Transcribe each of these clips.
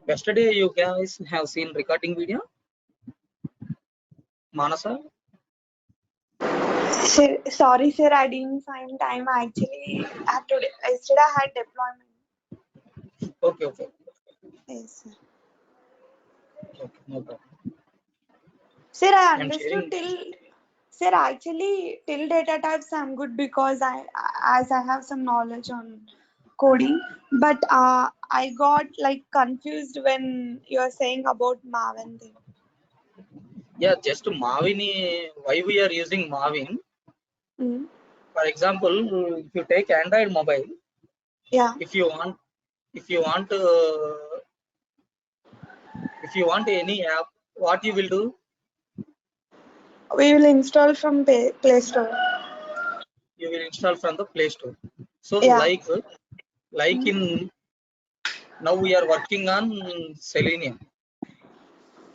Yesterday you guys have seen recording video, Manasa? Sir, sorry, sir, I didn't find time. Actually, yesterday I had deployment. Okay. Yes, sir. Okay, no problem. Sir, I I'm understood sharing. Sir, actually, till data types I'm good because as I have some knowledge on coding, but I got like confused when you're saying about Maven thing. Yeah, just Maven. Why we are using Maven? Mm. For example, if you take Android mobile, Yeah, if you want, if you want, if you want any app, what you will do? we will install from Play Store. You will install from the Play Store. So Yeah. like Mm. in now we are working on Selenium.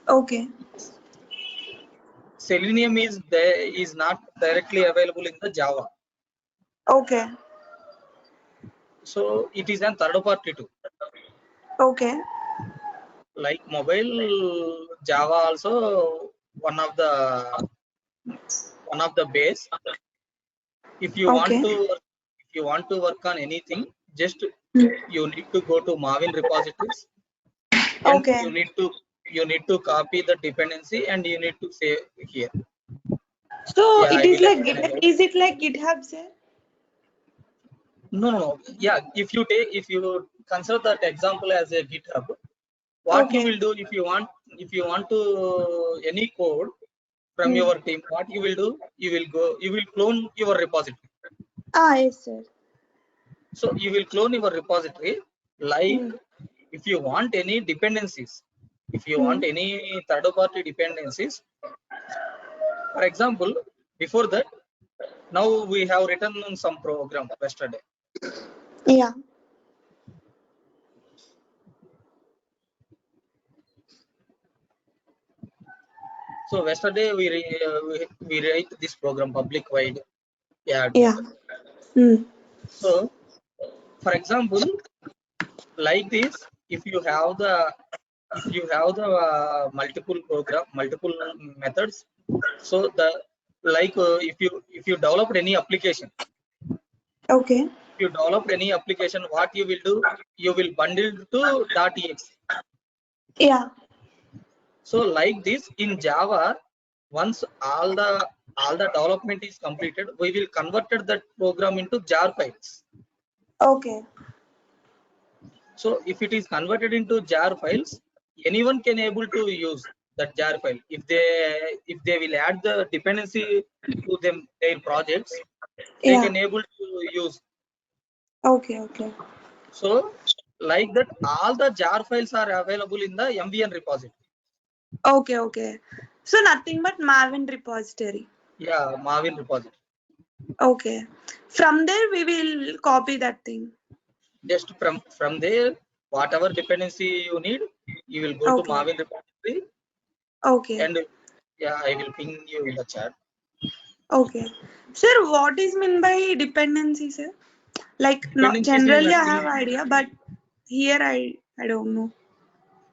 Okay. Selenium is not directly available in the Java. Okay. So it is a third party too. Okay. Like mobile Java also one of the base. If you want Okay. to work on anything, just Mm. you need to go to Maven repositories and Okay. you need to copy the dependency and you need to save here. So Yeah, it I is will like explain again. is it like GitHub, sir? No. Yeah, if you consider that example as a GitHub, what you Okay. will do if you want to any code from Mm. your team, what you will do? You will clone your repository. Yes, sir. So you will clone your repository. Like Mm. if you want any dependencies, if you want Mm. any third party dependencies, for example, before that, now we have written some program yesterday. Yeah. So yesterday we write this program public wide add Yeah. method. Mm. So for example, like this, if you have the multiple methods, so the like if you developed any application, Okay. if you developed any application, what you will do? You will bundle to .exe. Yeah. So like this in Java, once all the development is completed, we will converted that program into jar files. Okay. So if it is converted into jar files, anyone can able to use that jar file. If they will add the dependency to them their projects, they Yeah. can able to use. Okay. Okay. So like that, all the jar files are available in the MVN repository. Okay. Okay. So nothing but Maven repository. Yeah, Maven repository. Okay. From there we will copy that thing. Just from there, whatever dependency you need, you will go to Okay. Maven repository, Okay. and yeah, I will ping you in the chat. Okay. Sir, what is meant by dependency, sir? Like not Dependencies is generally I have nothing. idea, but here I don't know.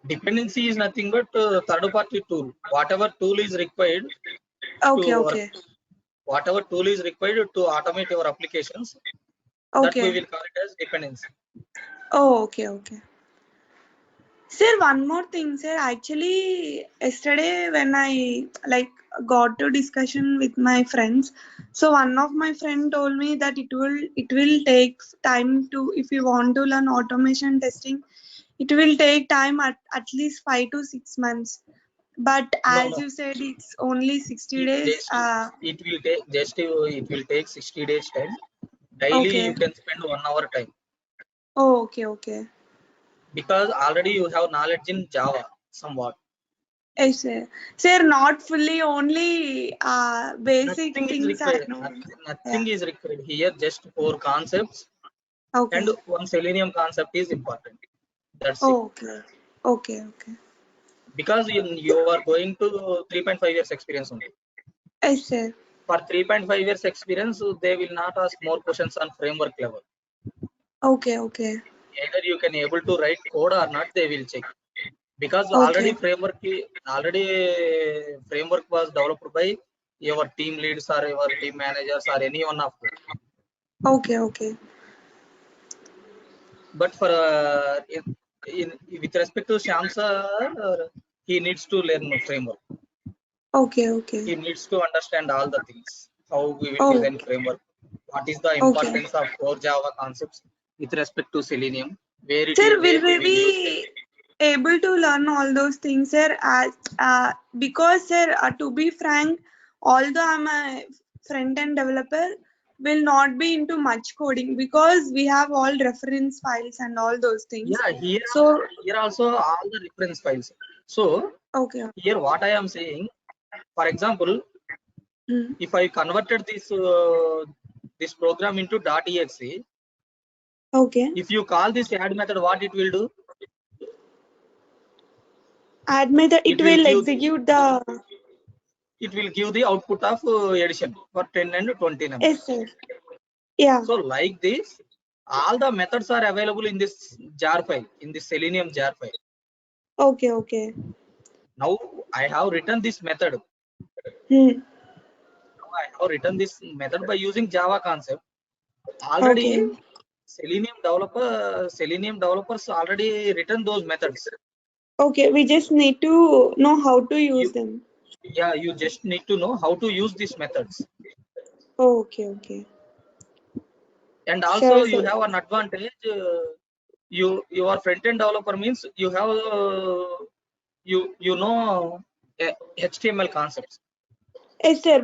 Dependency is nothing but third party tool. Whatever tool is required Okay. to work, Okay. whatever tool is required to automate your applications, that we Okay. will call it as dependency. Oh, okay. Okay. Sir, one more thing, sir. Actually, yesterday when I like got to discussion with my friends, so one of my friend told me that it will take time to if you want to learn automation testing, it will take time at least 5 to 6 months. But No, as no. you said, it's only 60 It days. just it will take 60 days time. Daily you Okay. can spend 1 hour time Oh, okay, okay. because already you have knowledge in Java somewhat. Yes, sir. Sir, not fully, only basic Nothing is things I required. know. Nothing Yeah. is required here. Just four concepts and Okay. one Selenium concept is important. That's it. Oh, okay. Okay, okay. Because you are going to 3.5 years experience only. Yes, sir. For 3.5 years experience, they will not ask more questions on framework level. Okay, okay. Either you can able to write code or not, they will check. because Okay. already framework was developed by your team leads or your team managers or any one of them. Okay. Okay. But for with respect to Shyam sir, he needs to learn framework. Okay. Okay. He needs to understand all the things, how we will Oh. design framework, what is the Okay. importance of core Java concepts with respect to Selenium, Sir, where will we we will use be able to learn all those things, sir? As because, sir, to be frank, although I'm a front-end developer, will not be into much coding because we have all reference files and all those things. yeah, So, here also all the reference files. So okay. here what I am saying, for example, Hmm. if I converted this program into .exe, Okay. if you call this add method, what it will do? Add method, It it will will give execute the. the output of addition for 10 and 20 Yes, numbers. sir. Yeah. So like this, all the methods are available in this jar file, in this Selenium jar file. Okay. Okay. Now I have written this method. Now Hmm. I have written this method by using Java concept. Already Okay. Selenium developers already written those methods. Okay. We just need to know how to use You them. yeah, you just need to know how to use these methods. Okay. Okay. And Sure, also you sir. have an advantage. You are front end developer means you have you know HTML concepts. Yes, sir.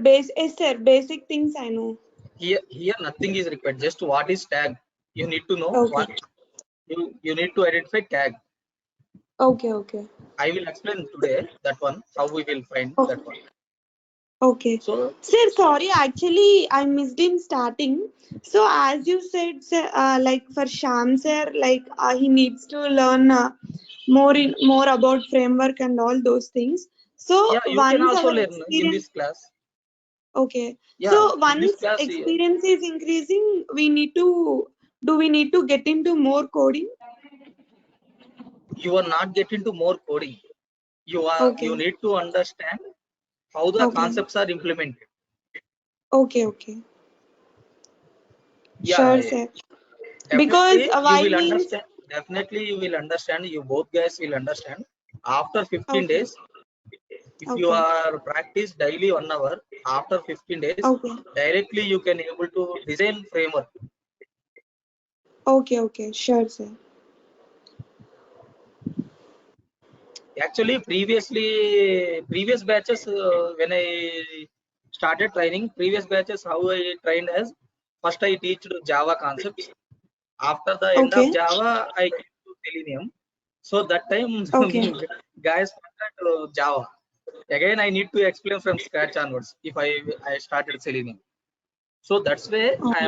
Basic things I know. Here nothing is required. Just what is tag. You need to know Okay. what you need to identify tag. Okay. Okay. I will explain today that one, how we will find Oh, that one. okay. So Sir, sorry. Actually, I missed in starting. So, as you said, sir, like for Sham, sir, like he needs to learn more about framework and all those things. So, yeah, you can once also our learn in experience. this class. Okay. Yeah, So, in this once class experience is increasing, we need to. Do we need to get into more coding? you are not getting to more coding. You Okay. need to understand how the Okay. concepts are implemented. Okay. Okay. Yeah, Sure, sir. Because definitely you why will means understand. Definitely you will understand. You both guys will understand. After 15 okay, days, if you okay, are practice daily 1 hour, after 15 days, okay, directly you can able to design framework. okay, okay, sure, sir. Actually, previous batches when I started training, previous batches how I trained as first I teach Java concepts. After the end of Okay, Java, I came to Selenium. So that time, okay, guys started Java. Again, I need to explain from scratch onwards if I started Selenium. So that's why okay,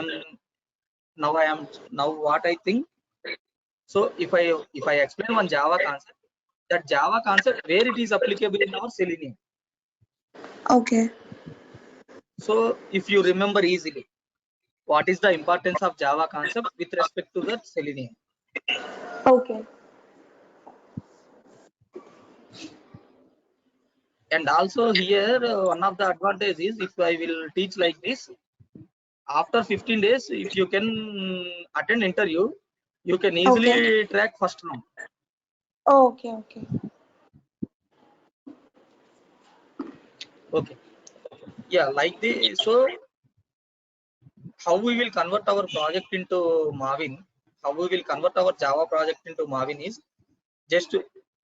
I am now what I think. So if I explain one Java concept, that Java concept where it is applicable in our Selenium. okay, So if you remember easily, what is the importance of Java concept with respect to the Selenium? okay, And also here, one of the advantages is if I will teach like this, after 15 days, if you can attend interview, you can okay, easily track first round. okay, okay, Okay. Yeah, like the so how we will convert our project into Maven, how we will convert our Java project into Maven is just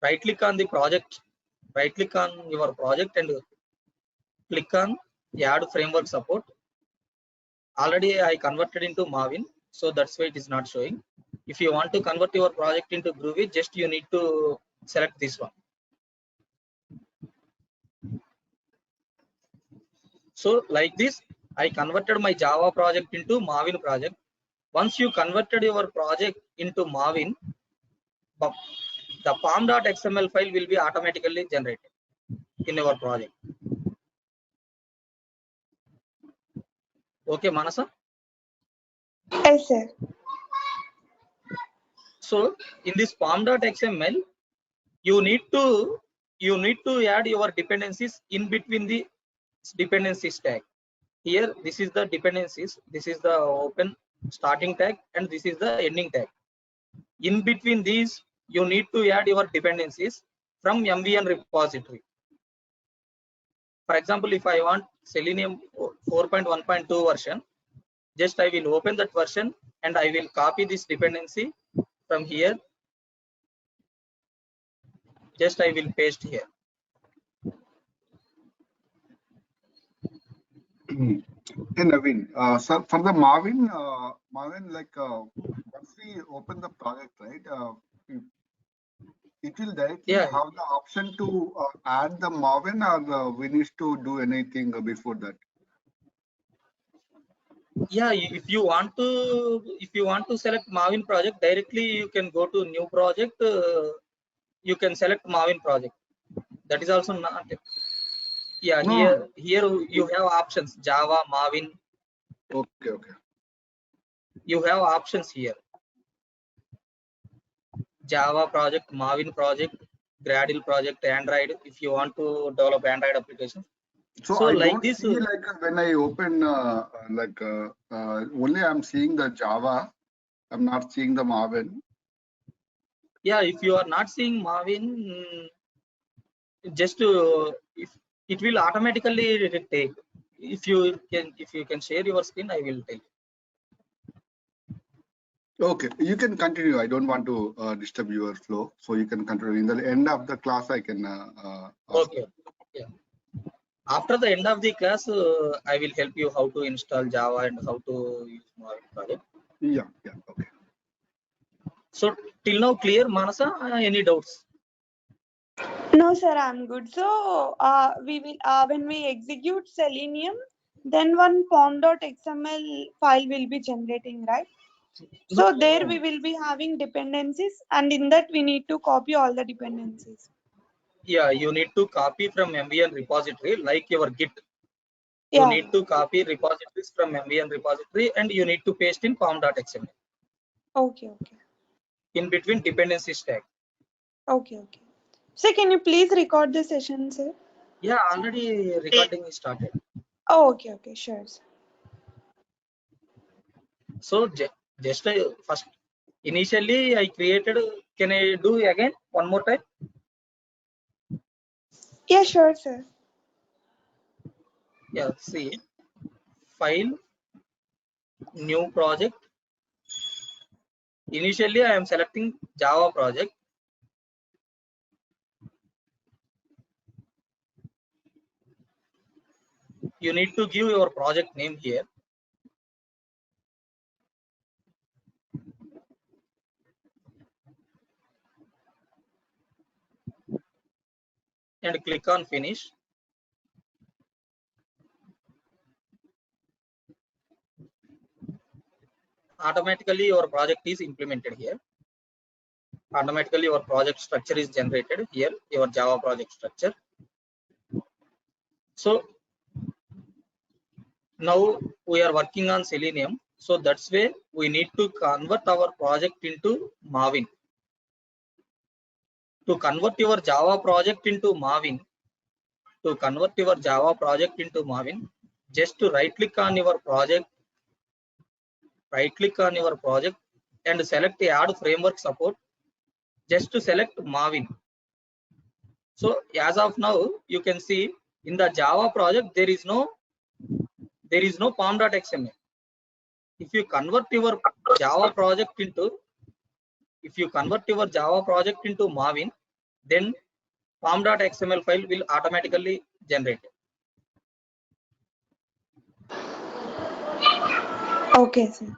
right click on the project, right click on your project and click on add framework support. Already I converted into Maven, so that's why it is not showing. If you want to convert your project into Groovy, just you need to select this one. So like this, I converted my Java project into Maven project. Once you converted your project into Maven, the form.xml file will be automatically generated in your project. Okay, Manasa? yes, sir. So in this form.xml, you need to add your dependencies in between the dependency stack. Here, this is the dependencies, this is the open starting tag, and this is the ending tag. In between these, you need to add your dependencies from MVN repository. For example, if I want Selenium 4.1.2 version, just I will open that version and I will copy this dependency from here. Just I will paste here. Hey Naveen, so for the Marvin, like once we open the project, right, it will directly Yeah, have the option to add the Marvin, or we need to do anything before that? yeah. If you want to select Marvin project directly, you can go to new project. You can select Marvin project. That is also not. Yeah, No, here you have options: Java, Marvin. okay, okay. You have options here: Java project, Marvin project, Gradle project, Android. If you want to develop Android applications, So so I like don't this. see like when I open only I'm seeing the Java. I'm not seeing the Marvin. Yeah, if you are not seeing Marvin, just if it will automatically take. If you can share your screen, I will take. Okay, you can continue. I don't want to disturb your flow, so you can continue. In the end of the class, I can ask. Okay. Yeah. After the end of the class, I will help you how to install Java and how to use Marvin project. Yeah, yeah, okay. So till now clear, Manasa? Any doubts? No, sir, I'm good. So, we will when we execute Selenium, then one pom.xml file will be generating, right? No, So no, there we no. will be having dependencies, and in that we need to copy all the dependencies. Yeah, you need to copy from MVN repository like your Git. You Yeah, need yeah. to copy repositories from MVN repository and you need to paste in pom.xml Okay, okay, in between dependency stack. okay, okay. So can you please record the session, sir? Yeah, already recording is started. Oh, okay, okay, sure, sir. So just first initially I created. Can I do again one more time? Yeah, sure, sir. Yeah, see, file, new project. Initially I am selecting Java project. You need to give your project name here. And click on finish. Automatically your project is implemented here. Automatically your project structure is generated here, your Java project structure. So now we are working on Selenium. So that's why we need to convert our project into Marvin. To convert your Java project into Marvin, just to right click on your project, and select the add framework support. Just to select Marvin. So as of now, you can see in the Java project there is no pom.xml. If you convert your Java project into Marvin, then pom.xml file will automatically generate. Okay, sir.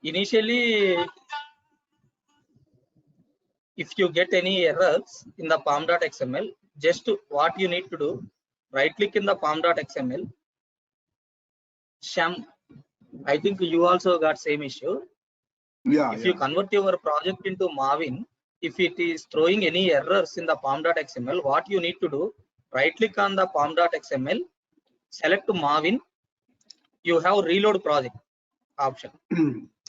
Initially, if you get any errors in the pom.xml, just what you need to do, right click in the pom.xml Sham, I think you also got same issue. Yeah. If you convert your project into Maven, if it is throwing any errors in the pom.xml, what you need to do, right click on the pom.xml, select Maven, you have reload project option.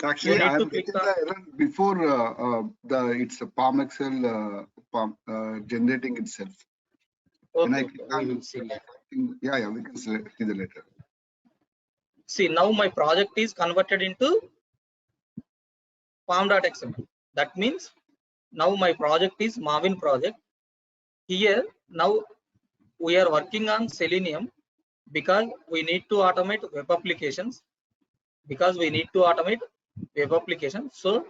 Actually, I am click getting on the error before it's a POM Excel generating itself. okay, we will see later. Yeah, we can see the later. See, now my project is converted into pom.xml. That means now my project is Maven project. Here now we are working on Selenium because we need to automate web applications. So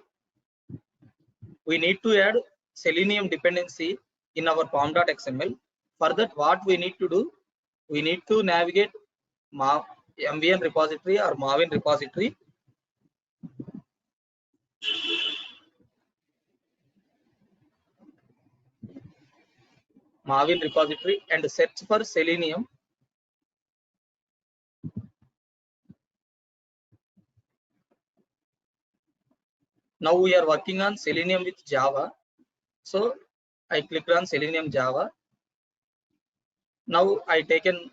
we need to add Selenium dependency in our pom.xml. For that, what we need to do, we need to navigate MVN repository or Maven repository. Maven repository and search for Selenium. Now we are working on Selenium with Java. So I clicked on Selenium Java. Now I taken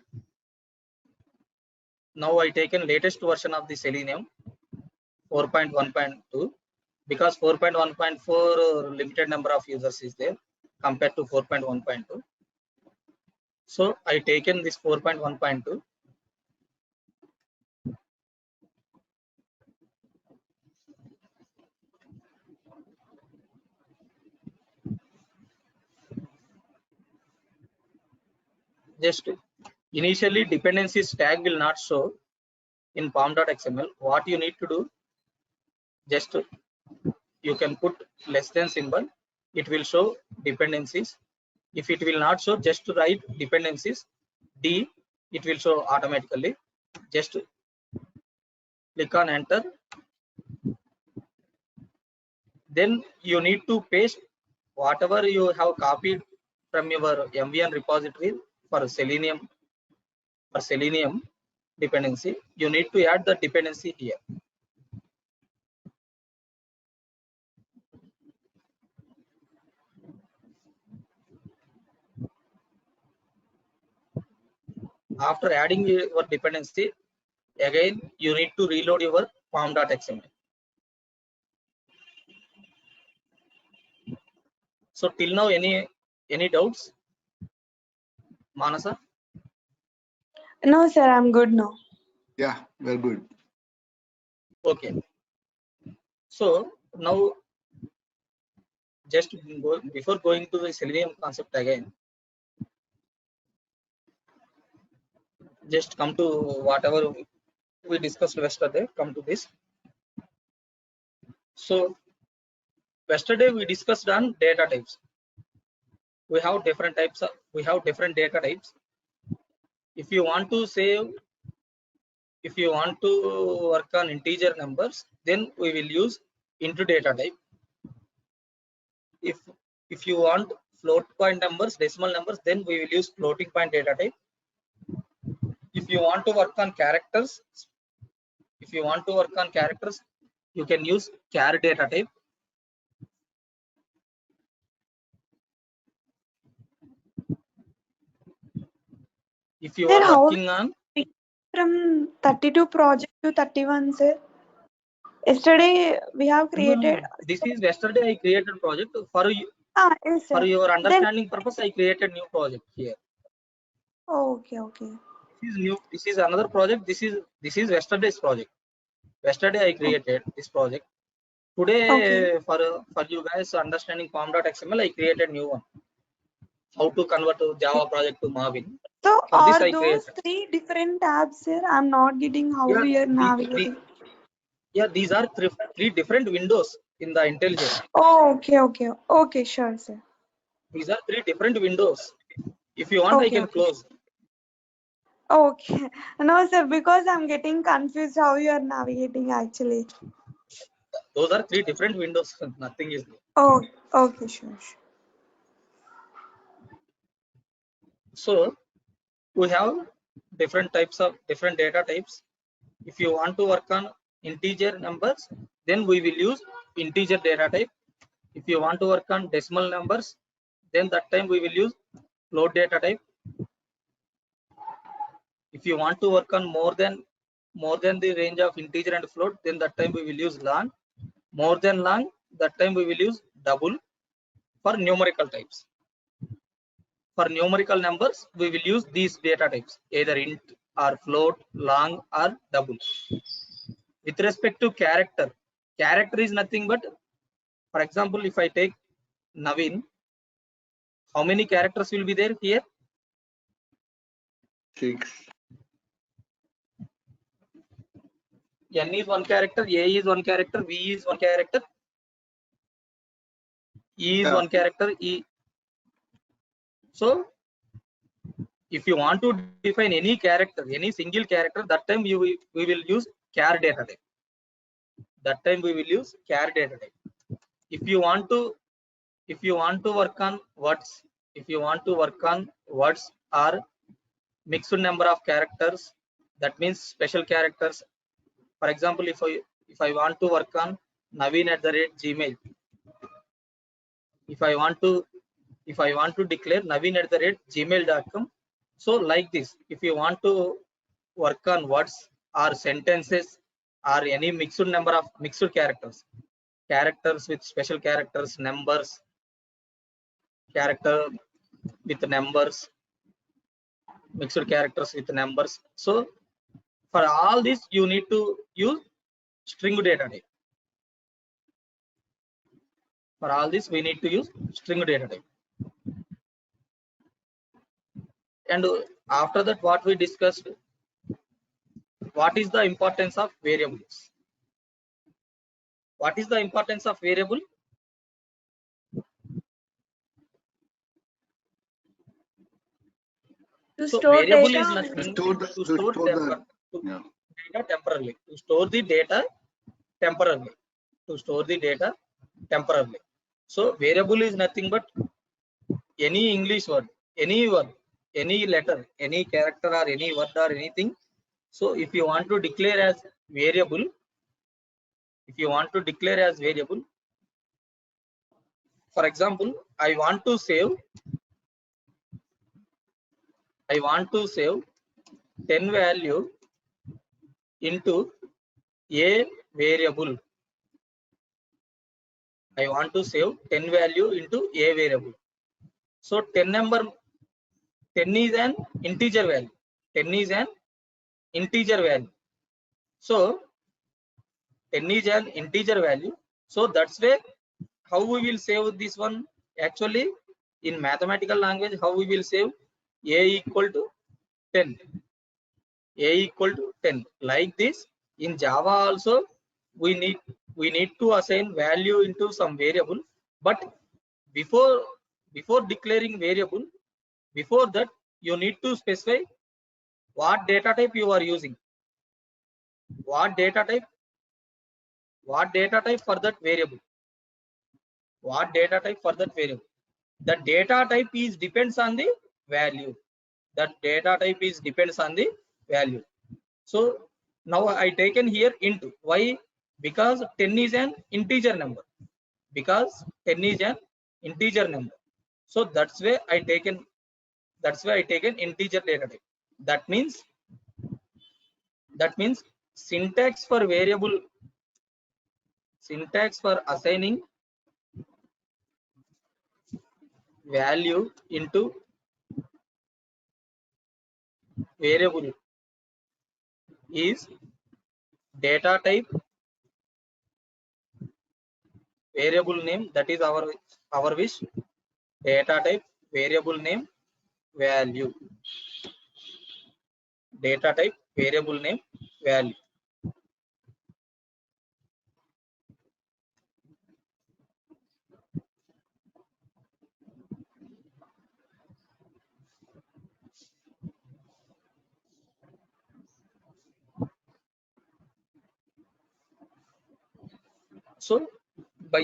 latest version of the Selenium 4.1.2 because 4.1.4 limited number of users is there compared to 4.1.2. So I taken this 4.1.2. Just initially dependencies tag will not show in pom.xml. What you need to do, just you can put less than symbol, it will show dependencies. If it will not show, just write dependencies D, it will show automatically. Just click on enter. Then you need to paste whatever you have copied from your MVN repository for Selenium dependency. You need to add the dependency here. After adding your dependency, again you need to reload your pom.xml. So till now, any doubts, Manasa? No, sir, I'm good now. Yeah, very good. Okay. So now, just before going to the Selenium concept again, just come to whatever we discussed yesterday. Come to this. So yesterday we discussed on data types. We have different data types. If you want to work on integer numbers, then we will use int data type. If you want float point numbers, decimal numbers, then we will use floating point data type. If you want to work on characters, you can use char data type. If you Sir, are how working on from 32 project to 31, sir? Yesterday we have created. This is yesterday I created project for you. Yes, For sir. your Then understanding purpose, I created new project here. okay. This is new. This is another project. This is yesterday's project. Yesterday I created this project. Today, for you guys understanding pom.xml, I created new one. How to convert a Java project to Maven. So For this, are I those created. 3 different tabs, sir? I'm not getting how Yeah, we are navigating. these are three different windows in the IntelliJ. Oh, okay, sure, sir. These are 3 different windows. If you want, I can close. Okay. No, sir, because I'm getting confused how you are navigating actually. Those are 3 different windows. Nothing is there. Oh, okay, sure. So we have different data types. If you want to work on integer numbers, then we will use integer data type. If you want to work on decimal numbers, then that time we will use float data type. If you want to work on more than the range of integer and float, then that time we will use long. More than long, that time we will use double. For numerical types, for numerical numbers, we will use these data types, either int or float, long or double. With respect to character is nothing but, for example, if I take Naveen, how many characters will be there here? 6. N is one character, A is one character, V is one character, E is one character, E. So if you want to define any character, any single character, that time we will use char data type. That time we will use char data type. If you want to work on words, or mixed number of characters, that means special characters. For example, if I want to work on Naveen@gmail, if I want to declare Naveen@gmail.com, so like this, if you want to work on words or sentences or any mixed number of mixed characters with special characters, numbers, character with numbers, mixed characters with numbers. So for all this, you need to use string data type. For all this, we need to use string data type. And after that, what we discussed, what is the importance of variables? What is the importance of variable? To So store variable data is or nothing To store the data temporarily. To store the data temporarily. To store the data temporarily. So variable is nothing but any English word, any letter, any character or any word or anything. So if you want to declare as variable, for example, I want to save 10 value into a variable. I want to save 10 value into a variable. So 10 is an integer value. 10 is an integer value. So 10 is an integer value. So that's where how we will save this one. Actually, in mathematical language, how we will save a equal to 10. A equal to 10. Like this, in Java also, we need to assign value into some variable. But before declaring variable, before that, you need to specify what data type you are using. What data type for that variable. What data type for that variable. The data type is depends on the value. That data type is depends on the value. So now I taken here into. Why? Because 10 is an integer number. So that's why I taken integer data type. That means syntax for variable, syntax for assigning value into variable is data type, variable name, that is our wish, data type, variable name, value, data type, variable name, value. So by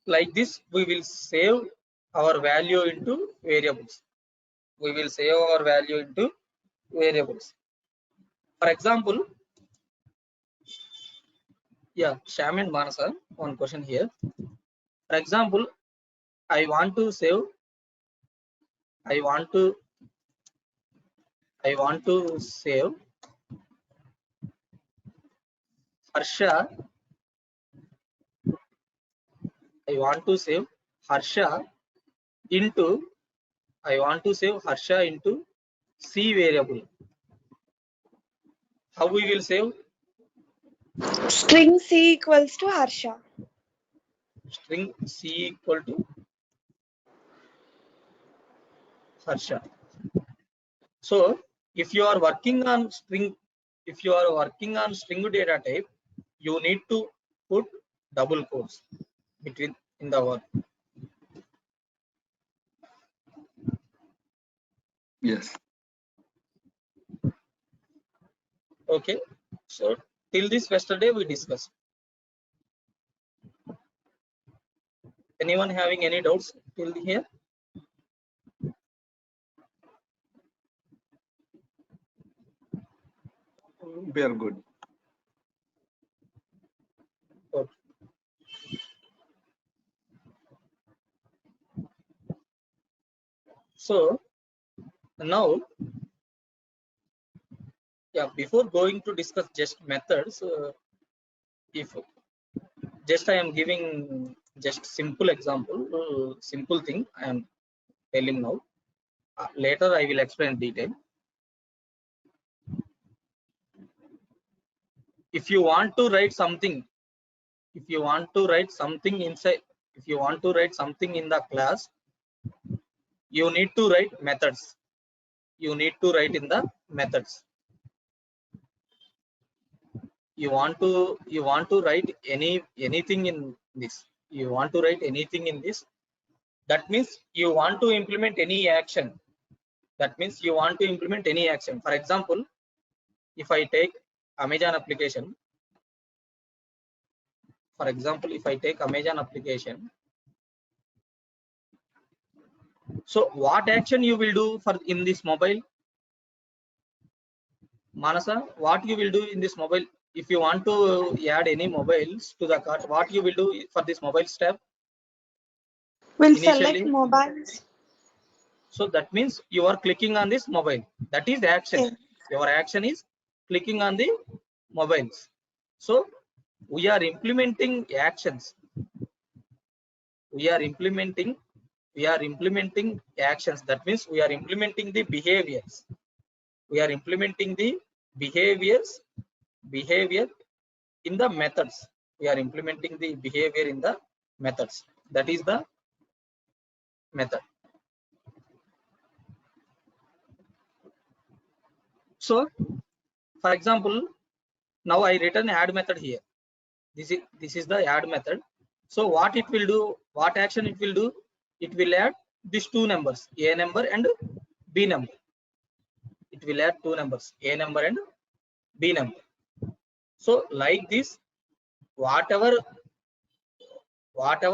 like this, we will save our value into variables. For example, Yeah, Sham and Manasa, one question here. For example, I want to save, I want to save Harsha, I want to save Harsha into, I want to save Harsha into C variable. How we will save? String C equals to Harsha. String C equal to Harsha. So if you are working on string, data type, you need to put double quotes between in the word. Yes. Okay. So till this yesterday we discussed. Anyone having any doubts till here? We are good. Okay. So now, yeah, before going to discuss just methods, if just I am giving just simple example, simple thing I am telling now. Later I will explain detail. If you want to write something, inside, if you want to write something in the class, you need to write methods. You need to write in the methods. You want to write anything in this. You want to write anything in this. That means you want to implement any action. That means you want to implement any action. For example, if I take Amazon application, so what action you will do for in this mobile? Manasa, what you will do in this mobile? If you want to add any mobiles to the cart, what you will do for this mobile step We'll select initially? mobiles. So that means you are clicking on this mobile. That is action. Yes. Your action is clicking on the mobiles. So we are implementing actions. We are implementing actions. That means we are implementing the behaviors. We are implementing the behavior in the methods. We are implementing the behavior in the methods. That is the method. So for example, now I written add method here. This is the add method. So what it will do, what action it will do? It will add these two numbers, a number and b number. It will add two numbers, a number and b number. So like this, whatever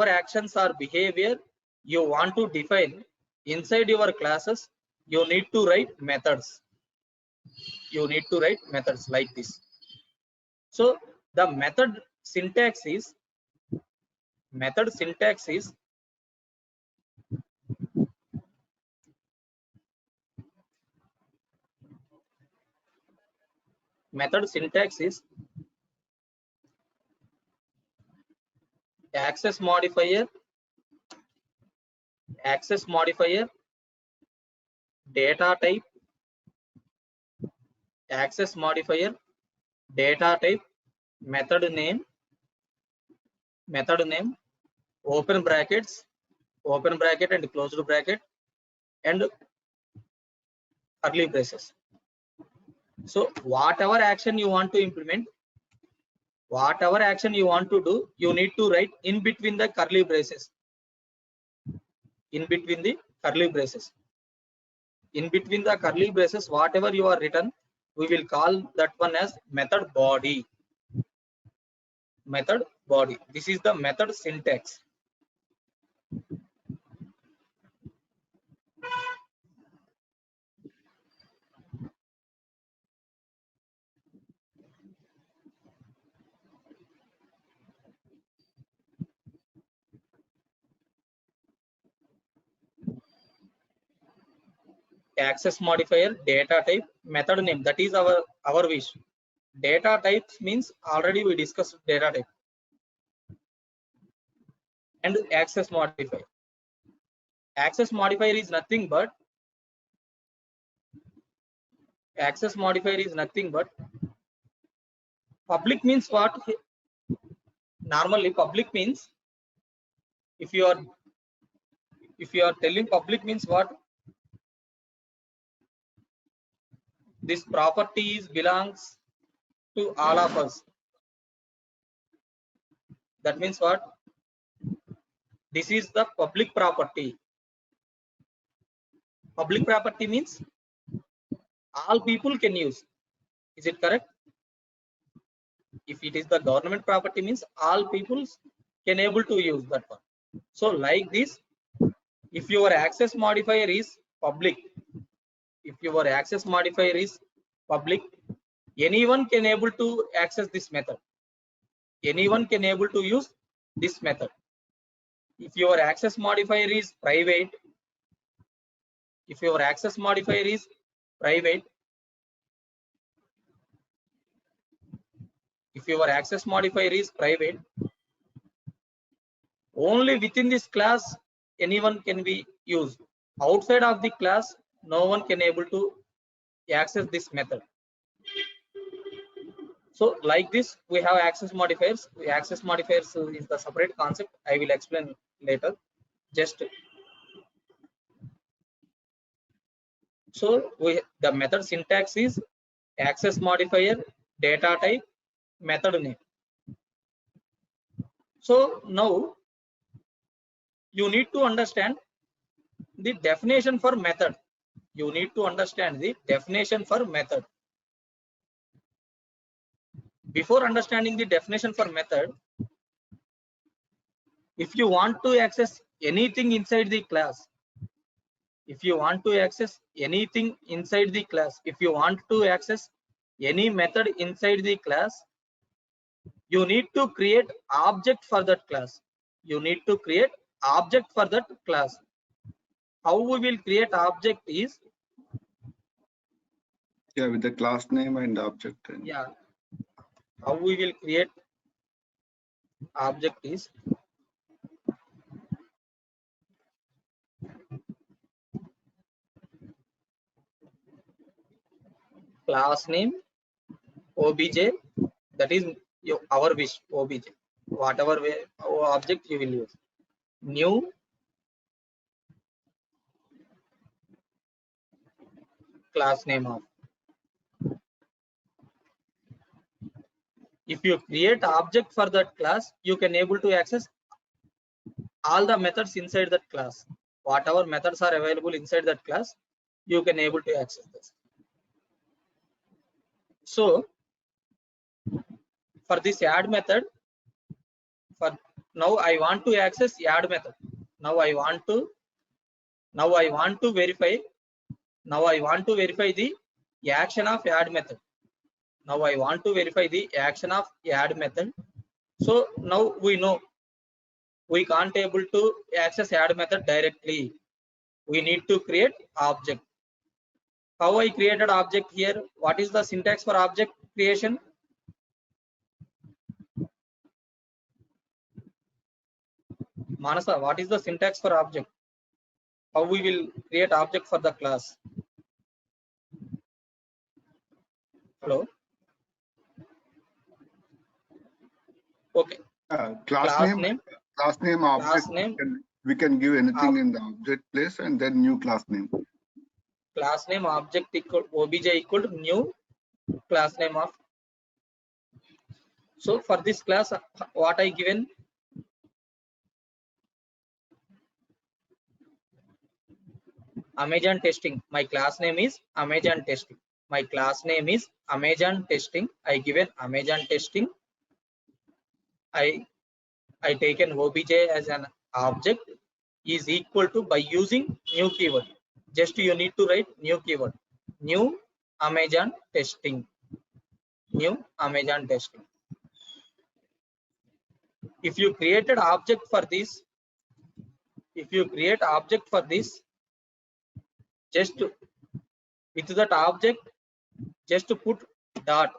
actions or behavior you want to define inside your classes, you need to write methods. You need to write methods like this. So the method syntax is method syntax is access modifier, data type, access modifier, data type, method name, open brackets, open bracket and closed bracket, and curly braces. So whatever action you want to implement, whatever action you want to do, you need to write in between the curly braces. In between the curly braces. In between the curly braces, whatever you are written, we will call that one as method body. Method body. This is the method syntax. access modifier, data type, method name. That is our wish. Data types means already we discussed data type. And access modifier. Access modifier is nothing but public means what? Normally public means if you are telling public means what? This properties belongs to all of us. That means what? This is the public property. Public property means all people can use. Is it correct? If it is the government property means all people can able to use that one. So like this, if your access modifier is public, anyone can able to access this method. Anyone can able to use this method. If your access modifier is private, only within this class anyone can be used. Outside of the class, no one can able to access this method. So like this, we have access modifiers. Access modifiers is the separate concept. I will explain later. So the method syntax is access modifier, data type, method name. So now you need to understand the definition for method. Before understanding the definition for method, if you want to access anything inside the class, if you want to access any method inside the class, you need to create object for that class. How we will create object is with the class name and object. How we will create object is class name obj, that is our wish, obj, whatever way object you will use. New class name of. If you create object for that class, you can able to access all the methods inside that class. Whatever methods are available inside that class, you can able to access this. So for this add method, now I want to access add method. Now I want to verify the action of add method. So now we know we can't able to access add method directly. We need to create object. How I created object here? What is the syntax for object creation? Manasa, what is the syntax for object? How we will create object for the class? Hello? Okay. Class name object. We can give anything in the object place and then new class name. Class name object equal obj equal to new class name of. So for this class, what I given? Amazon testing. My class name is Amazon testing. I given Amazon testing. I taken obj as an object is equal to by using new keyword. Just you need to write new keyword. New Amazon testing. If you created object for this, just with that object, just to put dot.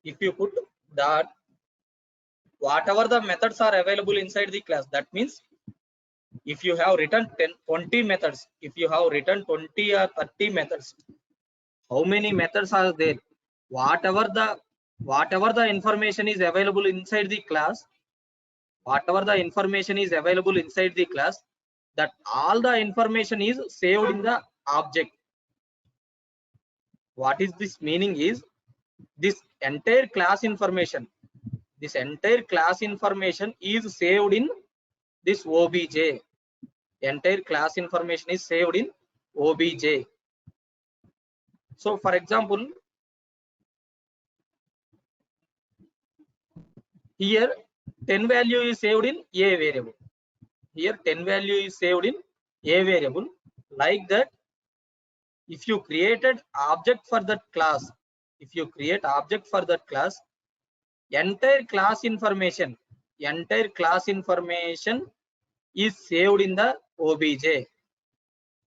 If you put dot, whatever the methods are available inside the class, that means if you have written 20 methods, if you have written 20 or 30 methods, how many methods are there? Whatever the information is available inside the class, whatever the information is available inside the class, that all the information is saved in the object. What is this meaning is, this entire class information is saved in this obj. Entire class information is saved in obj. So for example, here 10 value is saved in a variable. Here 10 value is saved in a variable. Like that, if you created object for that class, entire class information is saved in the obj.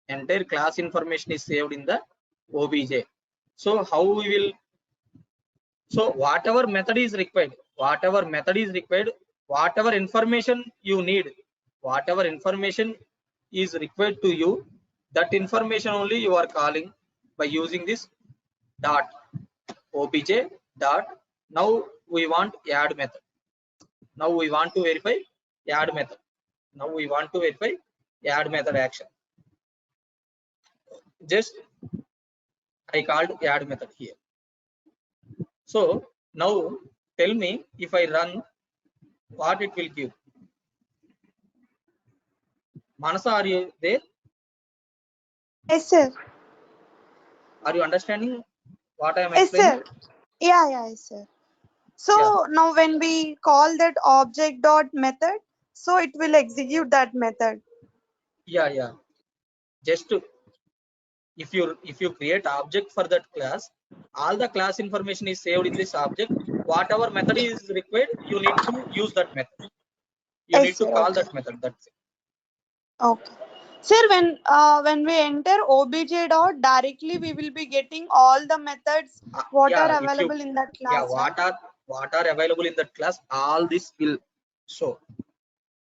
Entire class information is saved in the obj. So how we will, so whatever method is required, whatever information you need, whatever information is required to you, that information only you are calling by using this dot obj dot. Now we want add method. Now we want to verify add method. Action. Just I called add method here. So now tell me, if I run, what it will give. Manasa, are you there? Yes, sir. Are you understanding what I am Yes, explaining? sir. Yeah, yes, sir. So now when we call that object dot method, so it will execute that method. Yeah. Just to, if you create object for that class, all the class information is saved in this object. Whatever method is required, you need to use that method. You Yes, need to sir. call Okay. that method. That's it. Okay. Sir, when we enter obj dot, directly we will be getting all the methods what Yeah, are if you, available in that class, right? what are available in that class, all this will show.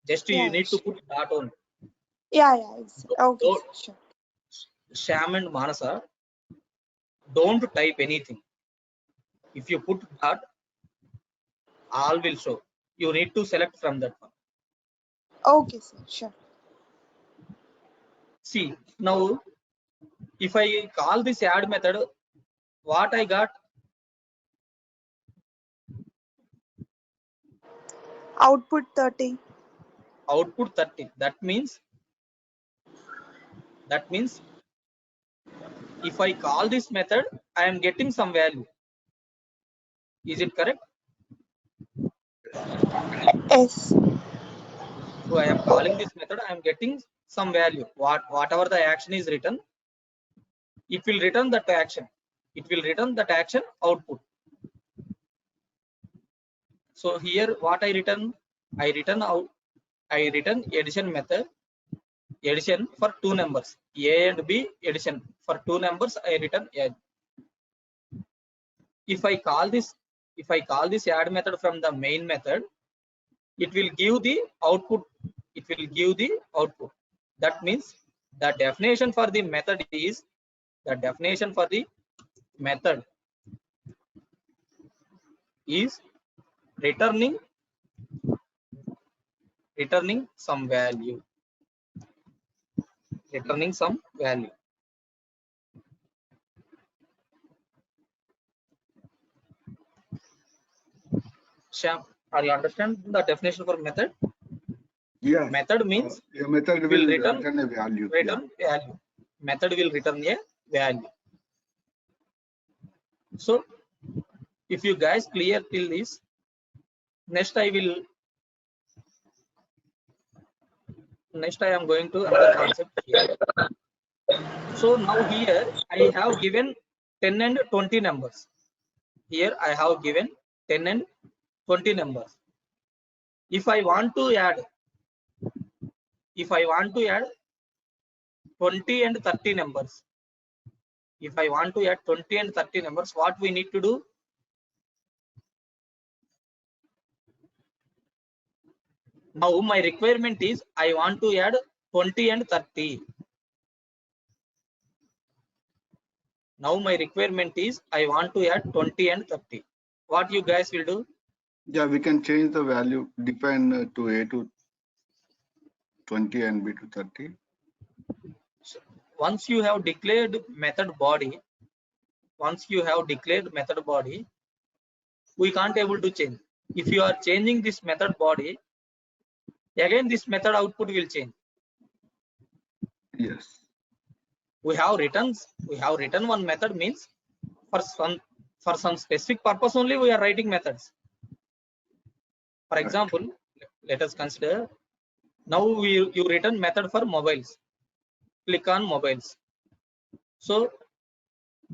Just you Yeah, need to sure. put dot on. Yeah, yes. Okay, So sir, sure. Sham and Manasa, don't type anything. If you put dot, all will show. You need to select from that one. Okay, sir, sure. See, now if I call this add method, what I got? Output 30. Output 30. That means if I call this method, I am getting some value. Is it correct? Yes. So I am calling this method, I am getting some value. Whatever the action is written, it will return that action. Output. So here what I return? I return addition method, addition for two numbers, A and B addition. For two numbers, I return add. If I call this add method from the main method, it will give the output. That means the definition for the method is returning some value. Sham, are you understand the definition for method? Yes. Method means a method will return a value. Value. Method will return a value. So if you guys clear till this, Next I am going to another concept here. So now here I have given 10 and 20 numbers. Here I have given 10 and 20 numbers. If I want to add 20 and 30 numbers, if I want to add 20 and 30 numbers, what we need to do? Now my requirement is I want to add 20 and 30. Now my requirement is I want to add 20 and 30. What you guys will do? Yeah, we can change the value, define to A to 20 and B to 30. So once you have declared method body, we can't able to change. If you are changing this method body, again this method output will change. Yes. We have written one method, means for some specific purpose only we are writing methods. For example, let us consider now you written method for mobiles. Click on mobiles. So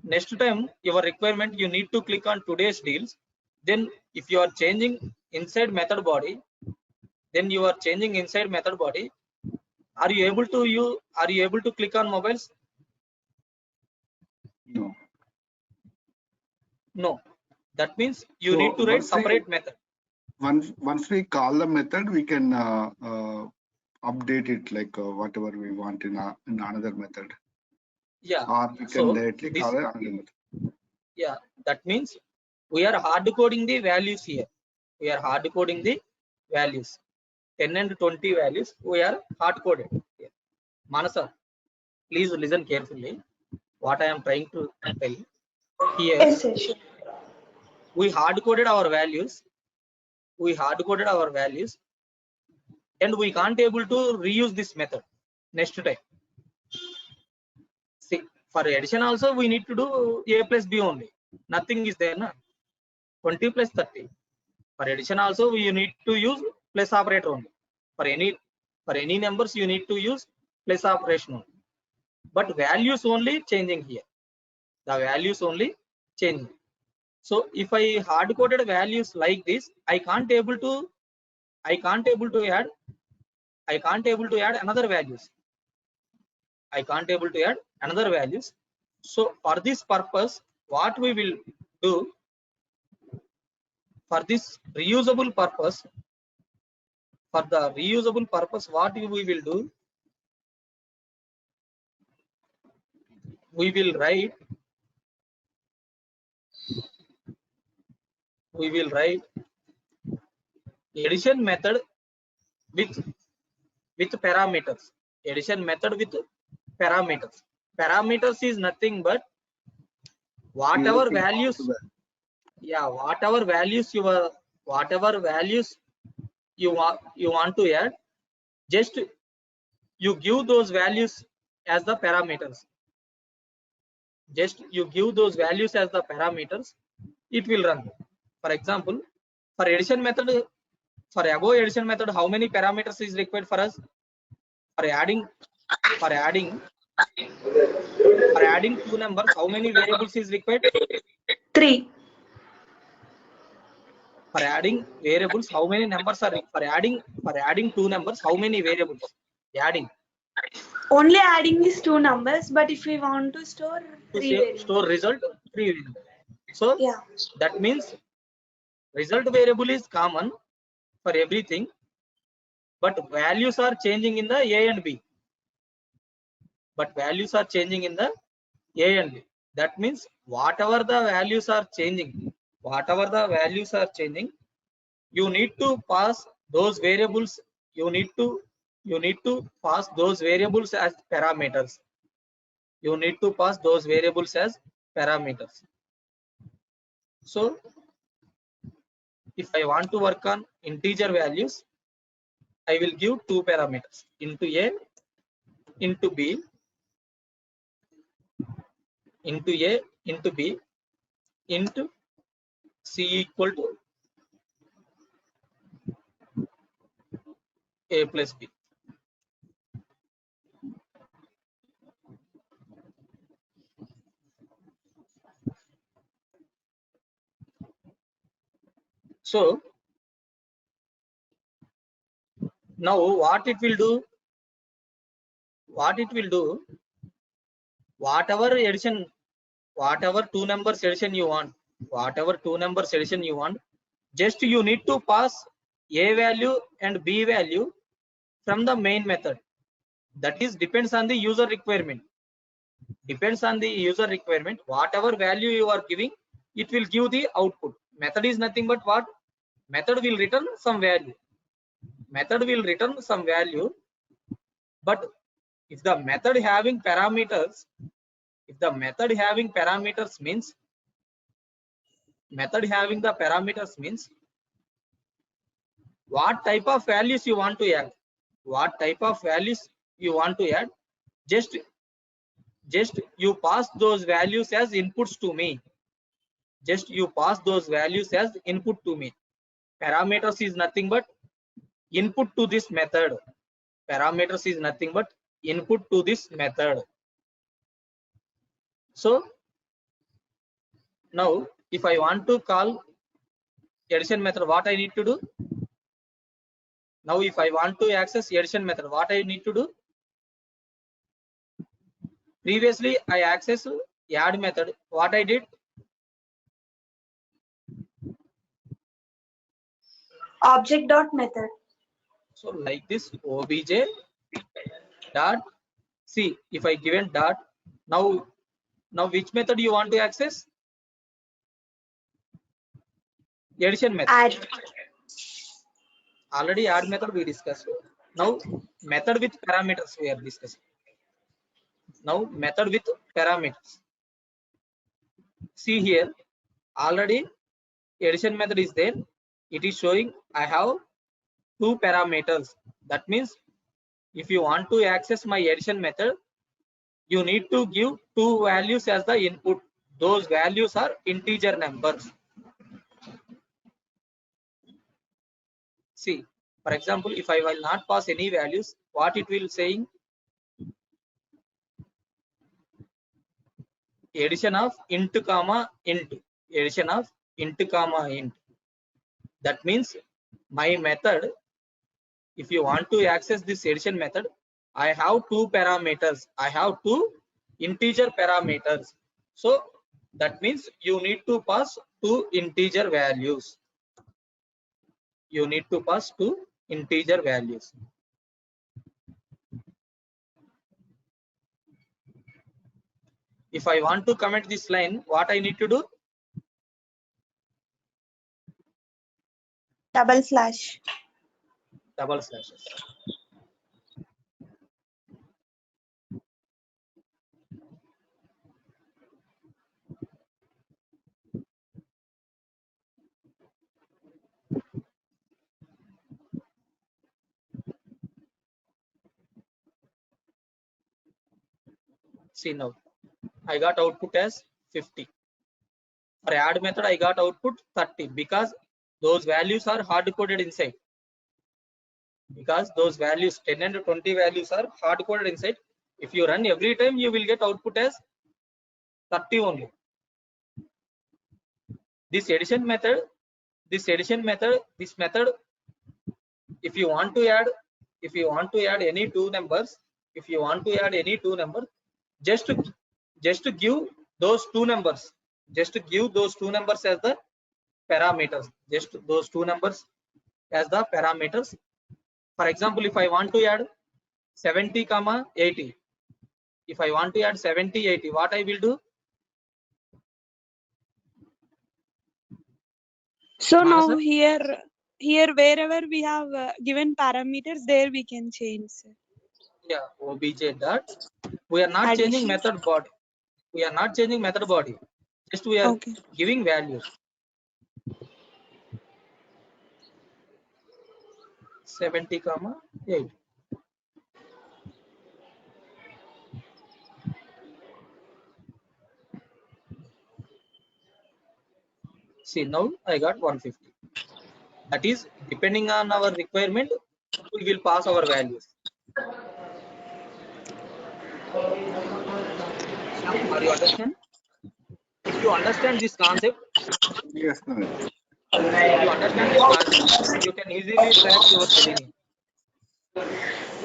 next time your requirement you need to click on today's deals. Then if you are changing inside method body, are you able to click on mobiles? No. No. That means you need to write separate method. Once we call the method, we can update it like whatever we want in another method. Yeah. Or we can directly call another method. Yeah. That means we are hard coding the values here. We are hard coding the values. 10 and 20 values we are hard coded. Manasa, please listen carefully. What I am trying to tell here. Yes, sure. We hard coded our values. And we can't able to reuse this method next time. See, for addition also we need to do a plus b only. Nothing is there, na? 20 plus 30. For addition also we need to use plus operator only. For any numbers you need to use plus operation only. But values only changing here. The values only changing. So if I hard coded values like this, I can't able to add another values. So for this purpose, what we will do, for the reusable purpose, what we will do, we will write addition method with parameters. Parameters is nothing but whatever values you want to add, just you give those values as the parameters. It will run. For example, for addition method, for above addition method, how many parameters is required for us? For adding two numbers, how many variables is required? 3. For adding variables, how many numbers are required? For adding two numbers, how many variables? Only adding is 2 numbers, but if we want to store 3 variables. Store result 3 variables. So yeah, that means result variable is common for everything, but values are changing in the A and B. That means whatever the values are changing, you need to pass those variables. You need to pass those variables as parameters. So if I want to work on integer values, I will give 2 parameters, into A, into B, into B, into C equal to A plus B. So now what it will do? What it will do? Whatever addition, whatever two numbers addition you want, whatever two numbers addition you want, just you need to pass A value and B value from the main method. That is depends on the user requirement. Depends on the user requirement. Whatever value you are giving, it will give the output. Method is nothing but what? Method will return some value. Method will return some value. But if the method having parameters, if the method having parameters means, method having the parameters means what type of values you want to add, what type of values you want to add, just you pass those values as inputs to me. Just you pass those values as input to me. Parameters is nothing but input to this method. Parameters is nothing but input to this method. So now if I want to call addition method, what I need to do? Now if I want to access addition method, what I need to do? Previously I access add method. What I did? Object.method. So like this obj dot see, if I given dot, now which method you want to access? Addition method. Add. Already add method we discussed. Now method with parameters we are discussing. Now method with parameters. See here, already addition method is there. It is showing I have two parameters. That means if you want to access my addition method, you need to give two values as the input. Those values are integer numbers. See, for example, if I will not pass any values, what it will saying? Addition of int comma int. Addition of int comma int. That means my method, if you want to access this addition method, I have two parameters. I have two integer parameters. So that means you need to pass two integer values. You need to pass two integer values. If I want to comment this line, what I need to do? Double slash. Double slashes. See now, I got output as 50. For add method, I got output 30 because those values are hard coded inside. Because those values 10 and 20 values are hard coded inside. If you run every time, you will get output as 30 only. This method, if you want to add, any two numbers, just to give those two numbers, as the parameters, just those two numbers as the parameters. For example, if I want to add 70 comma 80, if I want to add 70 80, what I will do? So now Manasa? here wherever we have given parameters, there we can change. Sir. Yeah, obj dot. We are not changing Addition. method body. We are not changing method body. Just we are Okay. giving values. 70 comma 8. See now I got 150. That is depending on our requirement, we we will pass our values. Are you understand? If you understand this concept, Yes, Naveen. if you understand this concept, you can easily track your Selenium.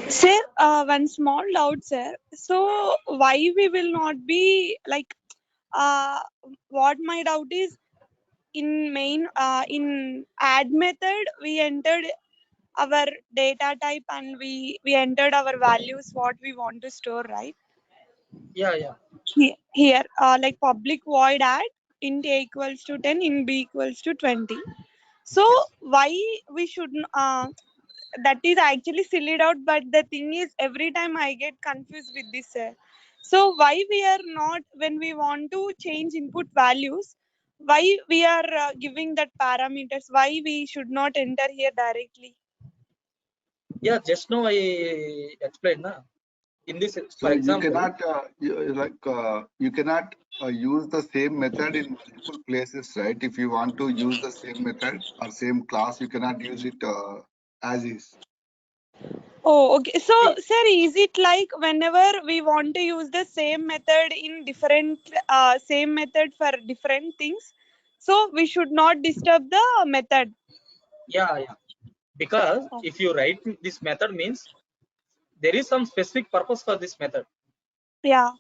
Sir, one small doubt, sir. So why we will not be like what my doubt is in main in add method we entered our data type and we entered our values what we want to store, right? Yeah. Here like public void add int a equals to 10 int b equals to 20. So Yes. why we should that is actually silly out, but the thing is every time I get confused with this, sir. So why we are not, when we want to change input values, why we are giving that parameters, why we should not enter here directly? Yeah. Just now I explained. Na? In this, So for you example, cannot you cannot use the same method in multiple places, right? If you want to use the same method or same class, you cannot use it as is. Oh, okay. So, see, sir, is it like whenever we want to use the same method in different, same method for different things, so we should not disturb the method? yeah. Because Oh, if you write this method means there is some specific purpose for this method. yeah.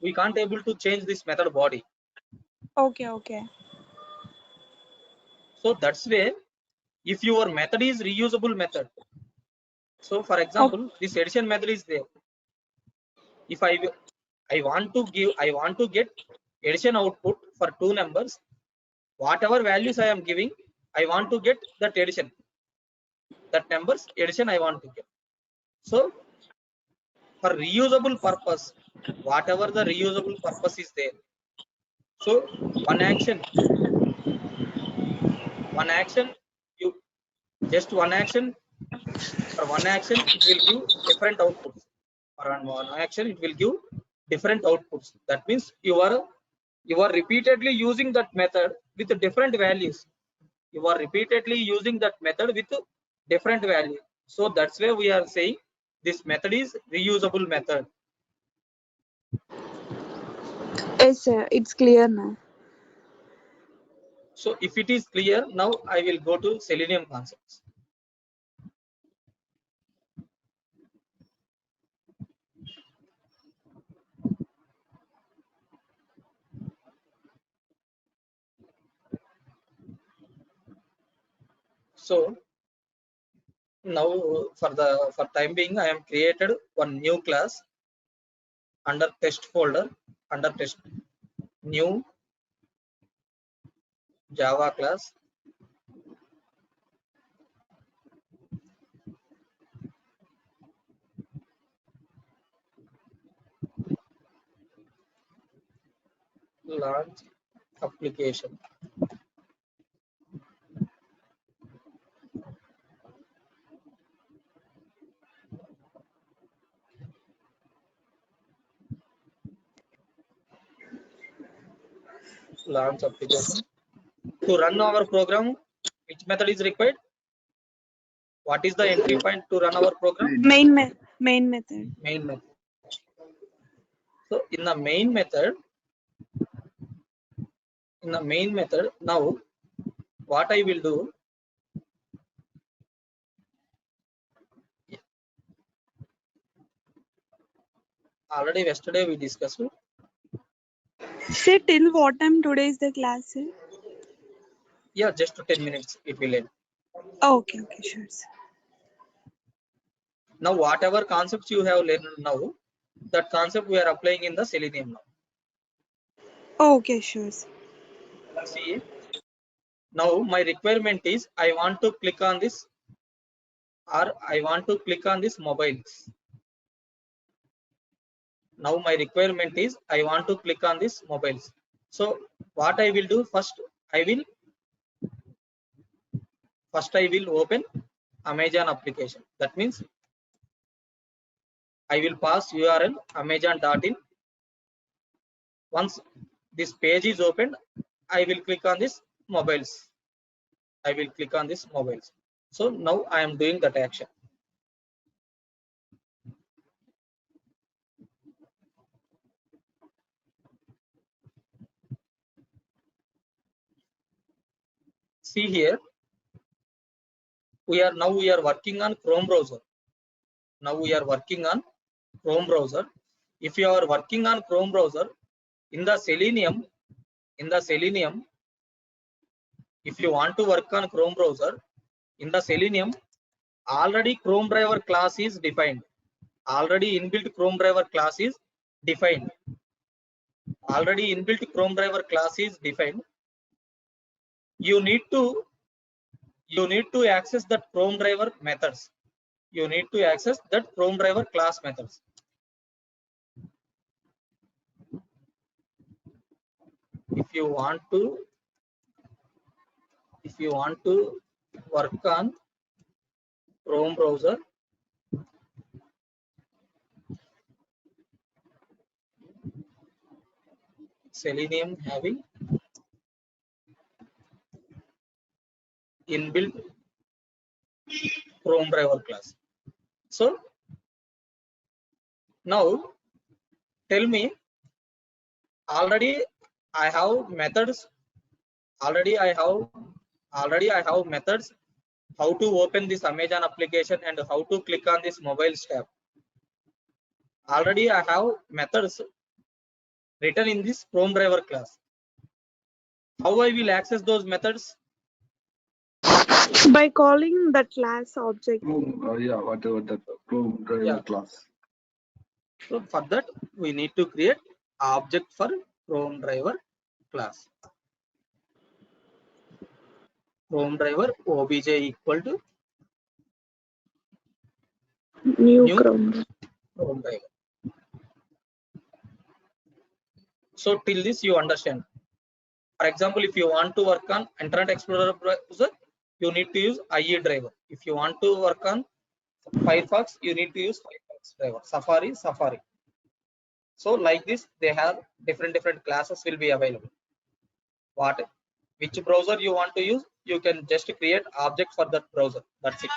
We can't able to change this method body. Okay, okay. So that's where if your method is reusable method. So for Okay. example, this addition method is there. If I want to get addition output for two numbers, whatever values I am giving, I want to get that addition. That numbers addition I want to get. So for reusable purpose, whatever the reusable purpose is there. So one action, you just one action, for one action it will give different outputs. For one action it will give different outputs. That means you are repeatedly using that method with different values. You are repeatedly using that method with different value. So that's why we are saying this method is reusable method. Yes, sir. It's clear now. So if it is clear, now I will go to Selenium concepts. So now for time being I am created one new class under test folder, under test, new Java class. Launch application. Launch application. To run our program, which method is required? What is the entry point to run our program? Main method. Main method. So in the main method, now what I will do, already yesterday we discussed. Sir, till what time today is the class, sir? Yeah, just 10 minutes it will end. Okay, okay, sure, sir. Now whatever concepts you have learned now, that concept we are applying in the Selenium now. Okay, sure, sir. See, now my requirement is I want to click on this, or I want to click on this mobiles. Now my requirement is I want to click on this mobiles. So what I will do first, I will open Amazon application. That means I will pass URL amazon.in. Once this page is opened, I will click on this mobiles. I will click on this mobiles. So now I am doing that action. see here, we are working on Chrome browser. Now we are working on Chrome browser. If you are working on Chrome browser, in the Selenium, if you want to work on Chrome browser, in the Selenium, already Chrome driver class is defined. Already inbuilt Chrome driver class is defined. Already inbuilt Chrome driver class is defined. You need to access that Chrome driver methods. You need to access that Chrome driver class methods. If you want to work on Chrome browser, Selenium having inbuilt Chrome driver class. So now tell me, already I have methods. Already I have methods how to open this Amazon application and how to click on this mobile tab. Already I have methods written in this Chrome driver class. How I will access those methods? By calling that class object. Yeah, whatever that Chrome driver class. So for that, we need to create object for Chrome driver class. Chrome driver obj equal to New Chrome driver. So till this you understand. For example, if you want to work on Internet Explorer browser, you need to use IE driver. If you want to work on Firefox, you need to use Firefox driver. Safari. So like this, they have different classes will be available. Which browser you want to use, you can just create object for that browser. That's it.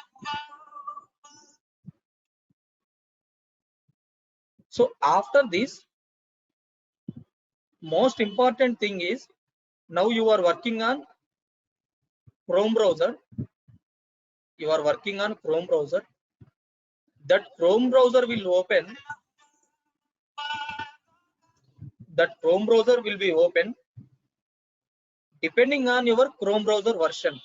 So after this, most important thing is, now you are working on Chrome browser. You are working on Chrome browser. That Chrome browser will open. That Chrome browser will be open depending on your Chrome browser version.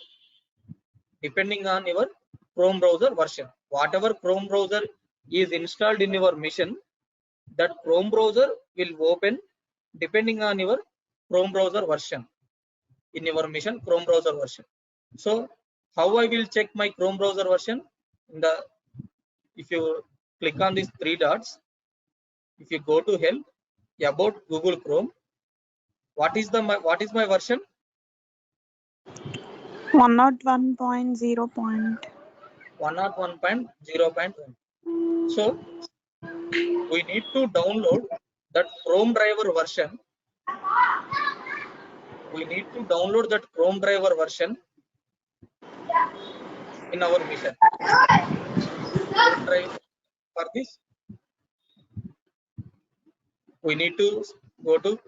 Depending on your Chrome browser version, whatever Chrome browser is installed in your machine, that Chrome browser will open depending on your Chrome browser version. In your machine, Chrome browser version. So how I will check my Chrome browser version? If you click on these three dots, if you go to help about Google Chrome, what is my version? 101.0. 101.0.1. So we need to download that Chrome driver version. We need to download that Chrome driver version in our machine. For this, we need to go to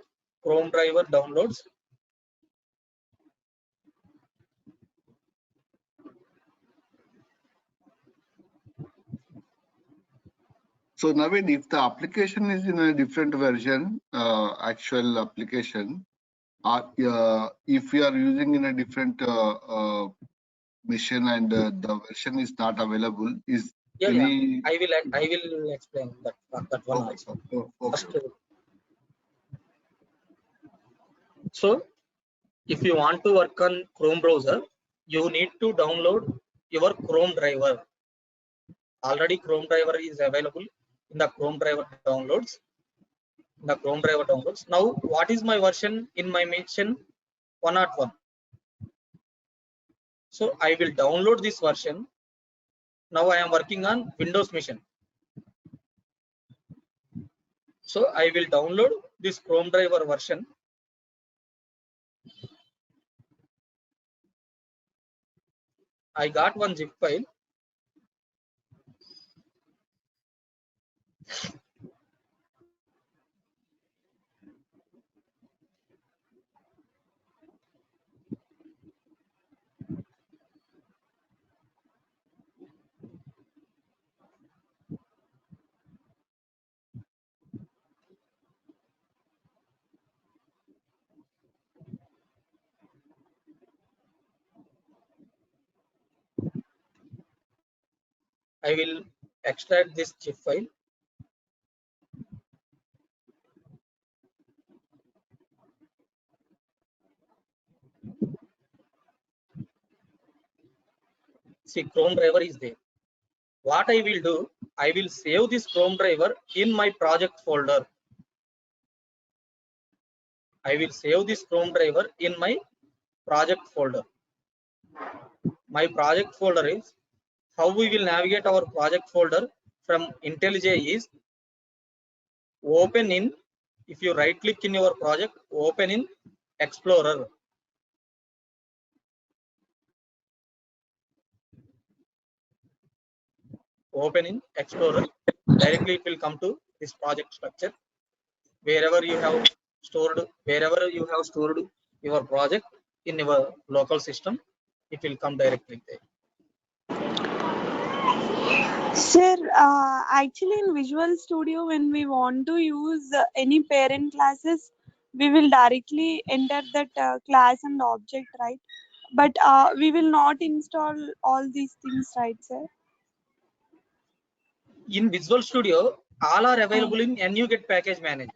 Chrome driver downloads. So Naveen, if the application is in a different version, actual application, or if you are using in a different machine and the version is not available, is any? I will explain that one also. Okay. So if you want to work on Chrome browser, you need to download your Chrome driver. Already Chrome driver is available in the Chrome driver downloads. Now, what is my version in my machine? 101. So I will download this version. Now I am working on Windows machine. So I will download this Chrome driver version. I got one zip file. I will extract this zip file. See, Chrome driver is there. What I will do, I will save this Chrome driver in my project folder. I will save this Chrome driver in my project folder. My project folder is, how we will navigate our project folder from IntelliJ is open in, if you right click in your project, open in Explorer. Open in Explorer, directly it will come to this project structure. Wherever you have stored your project in your local system, it will come directly there. Sir, actually in Visual Studio, when we want to use any parent classes, we will directly enter that class and object, right? But we will not install all these things, right, sir? In Visual Studio, all are available in NuGet Package Manager.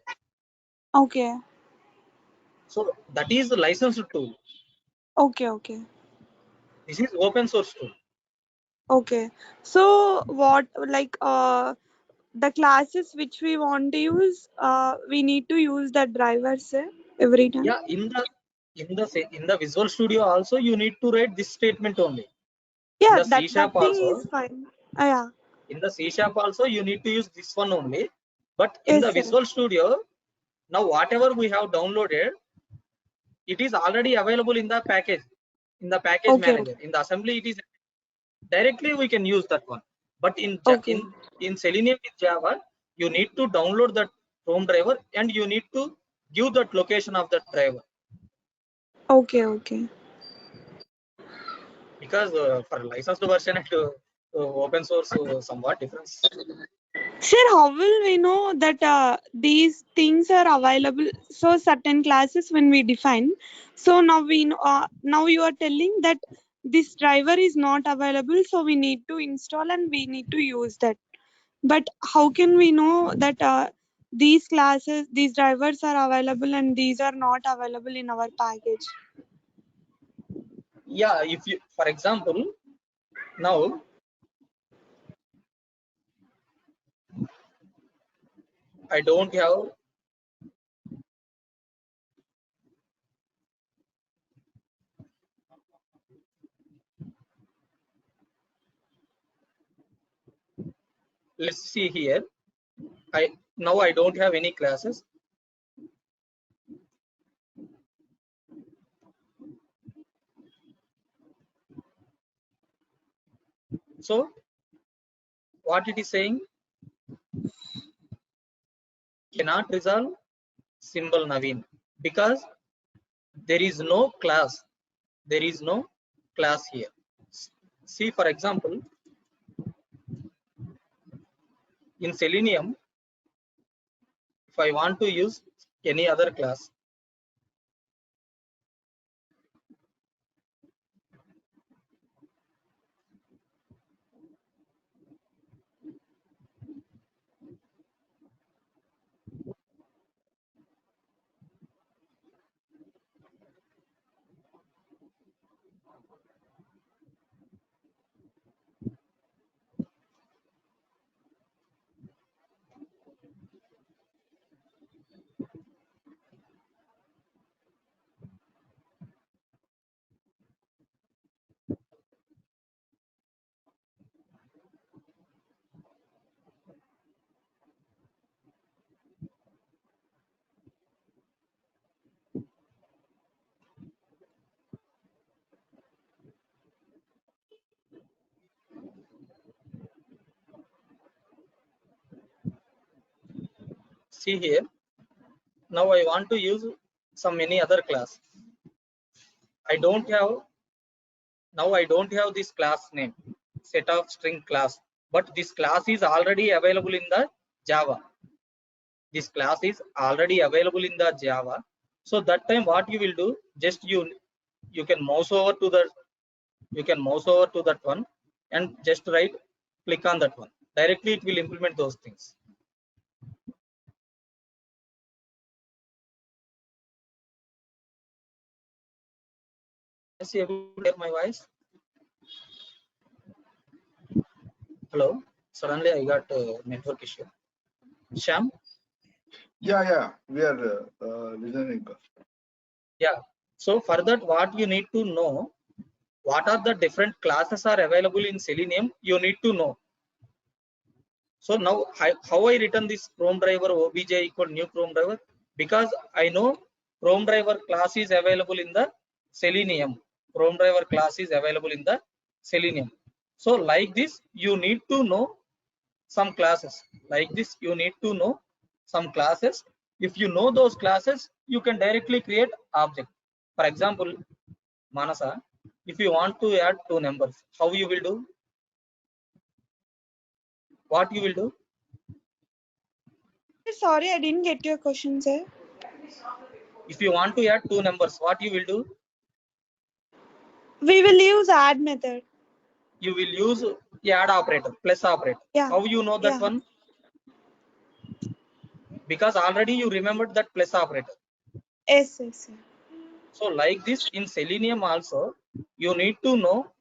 Okay. So that is the licensed tool. Okay. This is open source tool. Okay. So what, like the classes which we want to use, we need to use the driver, sir, every time. Yeah, in the Visual Studio also you need to write this statement only. In Yeah, the C that Sharp thing also, is fine. Yeah. in the C Sharp also you need to use this one only. But in Yes, the sir. Visual Studio, now whatever we have downloaded, it is already available in the package, Okay. manager. In the assembly, it is directly we can use that one. But Okay. in Selenium with Java, you need to download that Chrome driver and you need to give that location of that driver. Okay. Because for licensed version and open source, somewhat difference. Sir, how will we know that these things are available? So certain classes when we define, so now we know, now you are telling that this driver is not available, so we need to install and we need to use that. But how can we know that these classes, these drivers are available and these are not available in our package? Yeah, if you, for example, now I don't have, let's see here. I don't have any classes. So what it is saying, cannot resolve symbol Naveen, because there is no class. There is no class here. See, for example, in Selenium, if I want to use any other class, see here, now I want to use some any other class. I don't have, now I don't have this class name, set of string class, but this class is already available in the Java. This class is already available in the Java. So that time what you will do, just you can mouse over to the, you can mouse over to that one and just write click on that one. Directly it will implement those things. Is you able to hear my voice? Hello. Suddenly I got a network issue. Sham? Yeah, we are listening. Yeah. So for that, what you need to know, what are the different classes are available in Selenium, you need to know. So now how I written this Chrome driver obj equal new Chrome driver, because I know Chrome driver class is available in the Selenium. Chrome driver class is available in the Selenium. So like this, you need to know some classes. Like this, you need to know some classes. If you know those classes, you can directly create object. For example, Manasa, if you want to add two numbers, how you will do? What you will do? Sorry, I didn't get your question, sir. If you want to add two numbers, what you will do? We will use add method. You will use add operator, plus operator. Yeah. How you know that one? Because already you remembered that plus operator. Yes. So like this in Selenium also, you need to know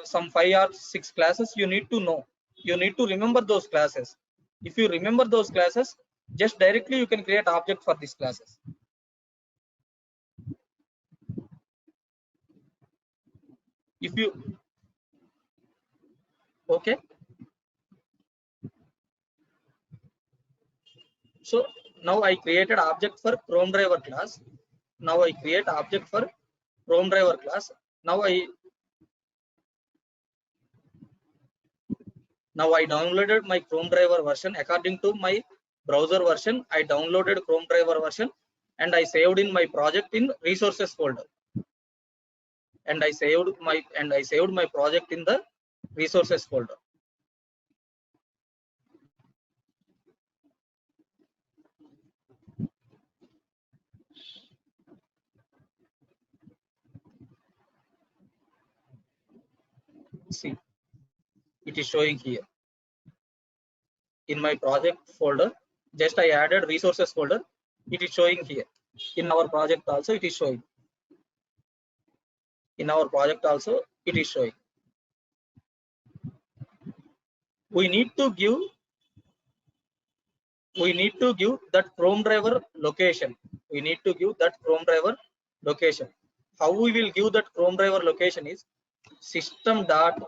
some 5 or 6 classes. You need to know. You need to remember those classes. If you remember those classes, just directly you can create object for these classes. If you okay. So now I created object for Chrome driver class. Now I create object for Chrome driver class. Now I downloaded my Chrome driver version according to my browser version. I downloaded Chrome driver version and I saved in my project in resources folder. And I saved my project in the resources folder. See, it is showing here in my project folder. Just I added resources folder. It is showing here. In our project also it is showing. In our project also it is showing. We need to give that Chrome driver location. We need to give that Chrome driver location. How we will give that Chrome driver location is system dot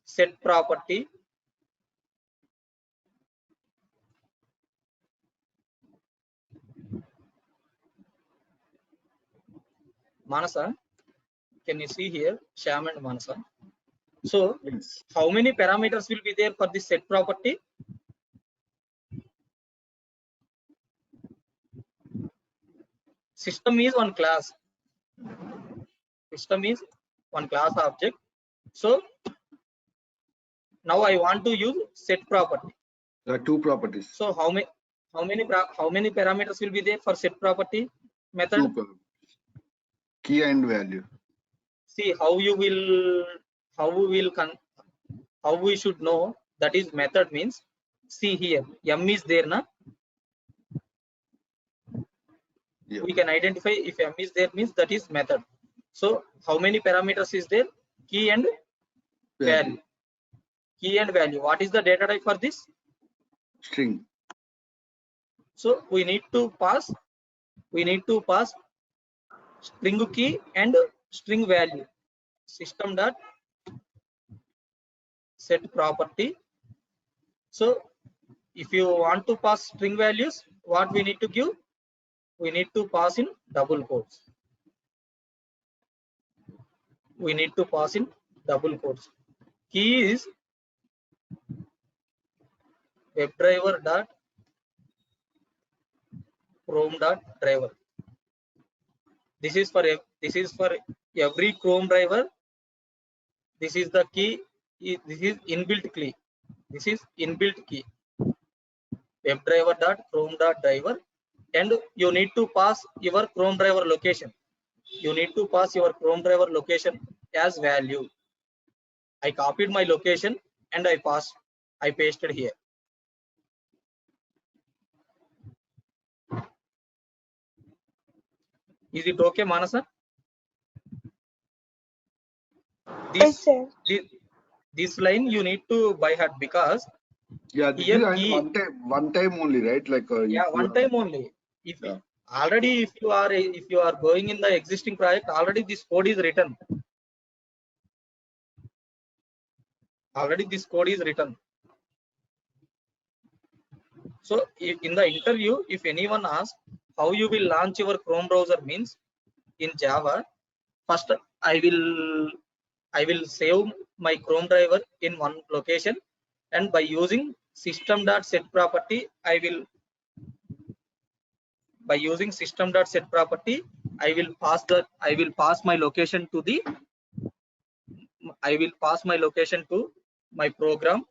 set property Manasa. Can you see here Sham and Manasa? So Yes. how many parameters will be there for this set property? System is one class. System is one class object. So now I want to use set property. There are two properties. So how many parameters will be there for set property method? Two properties. Key and value. See how we should know that is method means. See here m is there na. Yeah. We can identify if m is there means that is method. So how many parameters is there? Key and value. Key and value. What is the data type for this? String. So we need to pass string key and string value. System dot set property. So if you want to pass string values, what we need to give? We need to pass in double quotes. We need to pass in double quotes. Key is WebDriver dot Chrome dot driver. This is for every Chrome driver. This is the key. This is inbuilt key. This is inbuilt key. WebDriver dot Chrome dot driver, and you need to pass your Chrome driver location. You need to pass your Chrome driver location as value. I copied my location and I pasted here. Is it okay, Manasa? Yes, sir. This line you need to by heart, because Yeah, this here is key, one time only, right? Like yeah, if one time only. If yeah. already if you are going in the existing project, already this code is written. Already this code is written. So in the interview, if anyone asks how you will launch your Chrome browser means in Java, first I will save my Chrome driver in one location, and by using system.set property, I will pass my location to my program.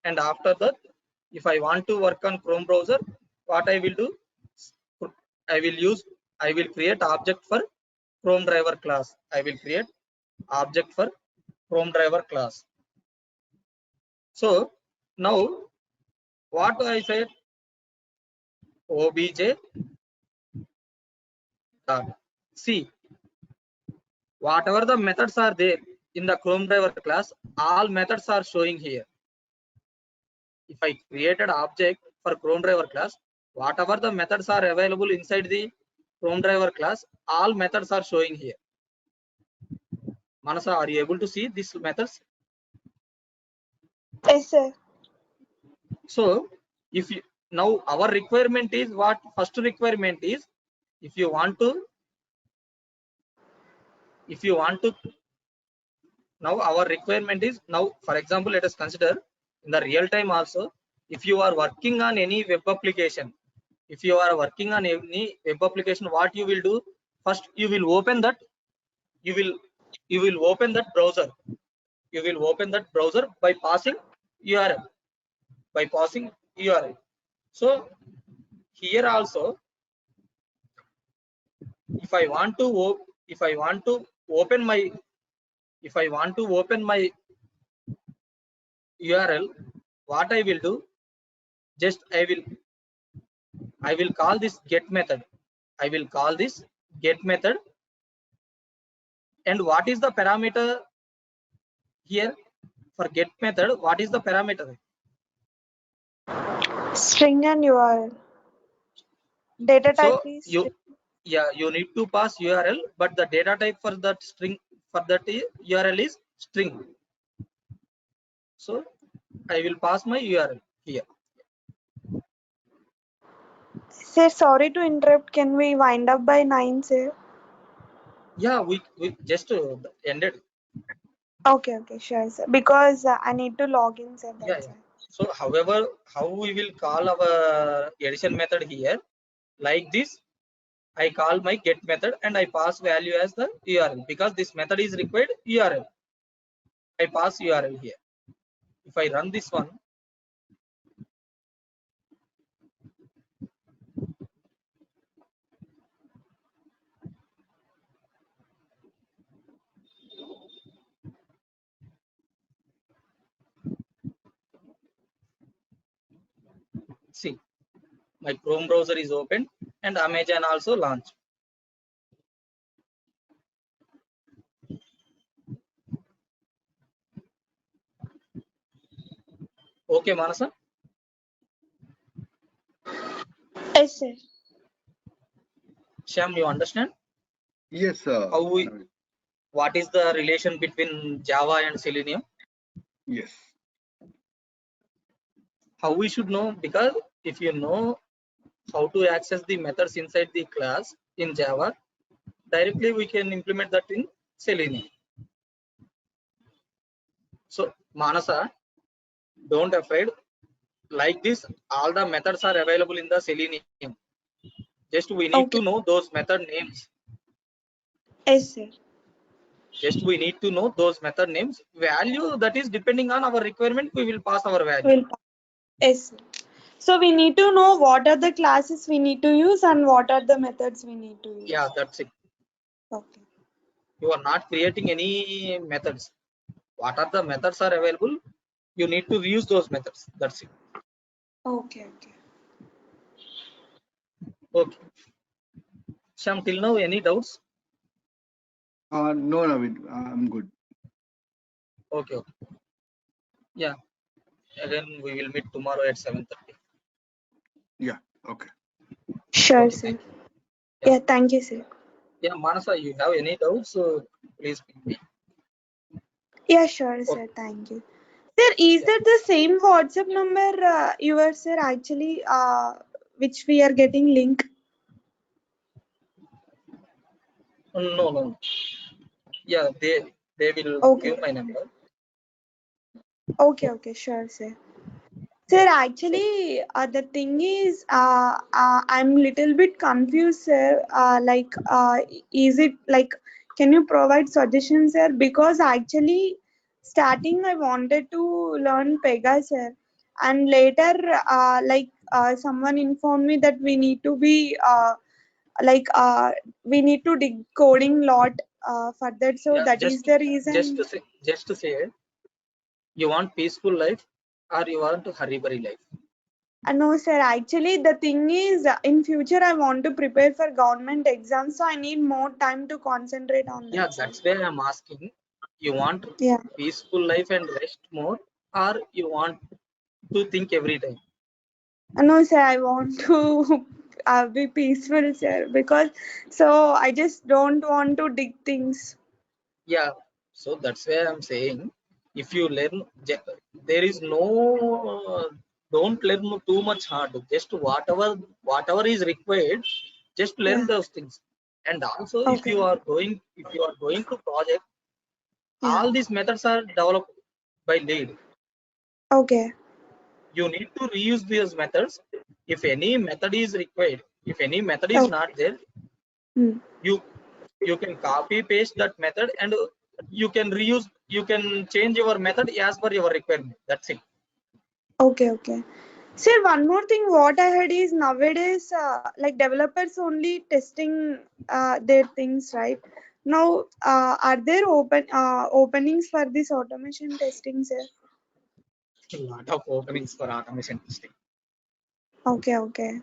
And after that, if I want to work on Chrome browser, what I will do, I will create object for Chrome driver class. I will create object for Chrome driver class. So now what I said, obj dot. See, whatever the methods are there in the Chrome driver class, all methods are showing here. If I created object for Chrome driver class, whatever the methods are available inside the Chrome driver class, all methods are showing here. Manasa, are you able to see these methods? Yes, sir. So if you, now our requirement is what? First requirement is, if you want to now our requirement is, now for example, let us consider in the real time also, if you are working on any web application, what you will do, first you will open that browser. You will open that browser by passing URL. So here also, if I want to open my URL, what I will do, just I will call this get method. And what is the parameter here for get method? What is the parameter? String and URL. Data type So is you need to pass URL, but the data type for that URL is string. So I will pass my URL here. Sir, sorry to interrupt. Can we wind up by 9, sir? Yeah, we just ended. Okay, sure, sir. Because I need to log in, sir. Yeah. That's why. So however, how we will call our addition method here, like this, I call my get method and I pass value as the URL, because this method is required URL. I pass URL here. If I run this one, see, my Chrome browser is open and Amazon also launched. Okay, Manasa? Yes, sir. Shyam, you understand? Yes, what is the relation between Java and Selenium? yes. How we should know? Because if you know how to access the methods inside the class in Java, directly we can implement that in Selenium. So Manasa, don't afraid. Like this, all the methods are available in the Selenium. Just we need to know those method names. Yes, sir. Just we need to know those method names. Value, that is depending on our requirement, we will pass our value. Yes, sir. So we need to know what are the classes we need to use and what are the methods we need to use. Yeah, that's it. Okay. You are not creating any methods. What are the methods are available? You need to reuse those methods. That's it. Okay. Okay. Sham, till now, any doubts? No, Navid, I'm good. Okay. Yeah. Again, we will meet tomorrow at 7:30. Yeah, okay. Sure, Okay, sir. thank you. Yeah, thank you, sir. Yeah, Manasa, you have any doubts? Please ping me. Yeah, sure, sir. Okay. Thank you. Sir, is Yeah. that the same WhatsApp number yours, sir, actually, which we are getting link? No. Yeah, they will Okay. give my number. Okay, sure, sir. Yeah. Sir, actually, the thing is, I'm little bit confused, sir. Is it like, can you provide suggestions, sir? Because actually, starting I wanted to learn Pega, sir, and later, someone informed me that we need to be, like, we need to dig coding lot for that. So Yeah. that is the Just to reason. say, you want peaceful life or you want to hurry burry life? No, sir. Actually, the thing is, in future, I want to prepare for government exams, so I need more time to concentrate on Yeah, that, sir. that's why I'm asking. You want Yeah. peaceful life and rest more, or you want to think every time? No, sir. I want to be peaceful, sir, because so I just don't want to dig things. Yeah. So that's why I'm saying, if you learn, there is no, don't learn too much hard. Just whatever is required, just learn Yeah. those things. And also, Okay. if you are going to project, Yeah. all these methods are developed by lead. Okay. You need to reuse these methods. If any method is required, if any method is Okay. not there, Hmm. you you can copy paste that method, and you can reuse, you can change your method as per your requirement. That's it. Okay. Sir, one more thing. What I heard is nowadays, like developers only testing their things, right? Now, are there openings for this automation testing, sir? A lot of openings for automation testing. Okay.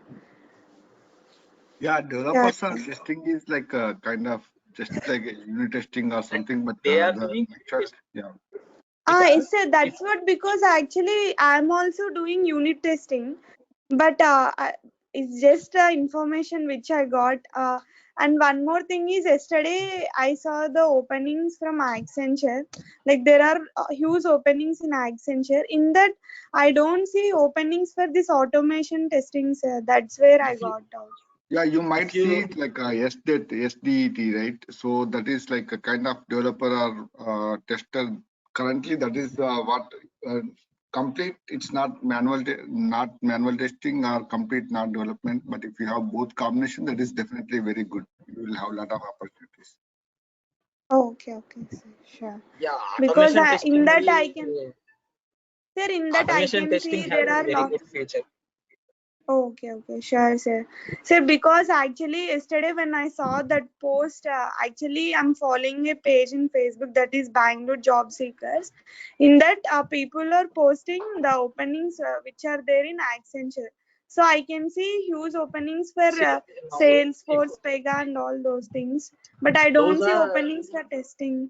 Yeah, Yeah. developers are testing is like a kind of just like a unit testing or Like, something, but they are the doing method, it yeah. Yes, because sir. if That's what, because actually I'm also doing unit testing, but it's just information which I got. And one more thing is, yesterday I saw the openings from Accenture. Like there are huge openings in Accenture. In that, I don't see openings for this automation testing, sir. That's where I if you got out. Yeah, you might if see you it like a SDET, right? So that is like a kind of developer or tester. Currently, that is what complete. It's not not manual testing or complete not development. But if you have both combination, that is definitely very good. You will have a lot of opportunities. Okay, sir. Sure. Yeah, Because in that I can, sir, in that I automation can testing see has there are very lots. good future. Okay, sure, sir. Sir, because actually yesterday when I saw that post, actually I'm following a page in Facebook that is Bangalore Job Seekers. In that, people are posting the openings which are there in Accenture. So I can see huge openings for See, now if Salesforce, Pega, and all those things. But I those don't see are, openings for testing.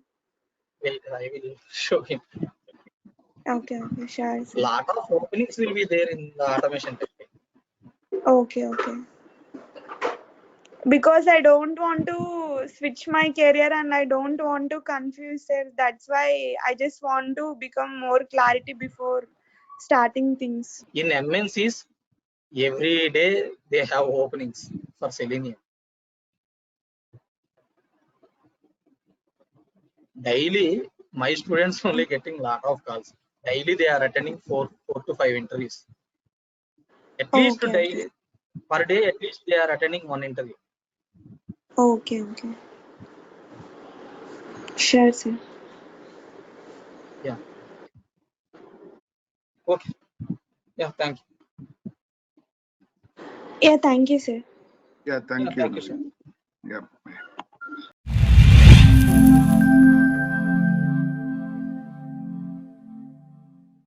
wait, I will show him. Okay, sure, sir. Lot of openings will be there in the automation testing. Okay. Because I don't want to switch my career and I don't want to confuse it. That's why I just want to become more clarity before starting things. In MNCs, every day they have openings for Selenium. Daily, my students only getting lot of calls. Daily they are attending four to five interviews. At least Okay. daily, per day, at least they are attending one interview. Okay. Sure, sir. Yeah. Okay. Yeah. Thank you. Yeah, thank you, sir. Yeah, Yeah. thank you, Thank you, Naveen. sir. Yeah.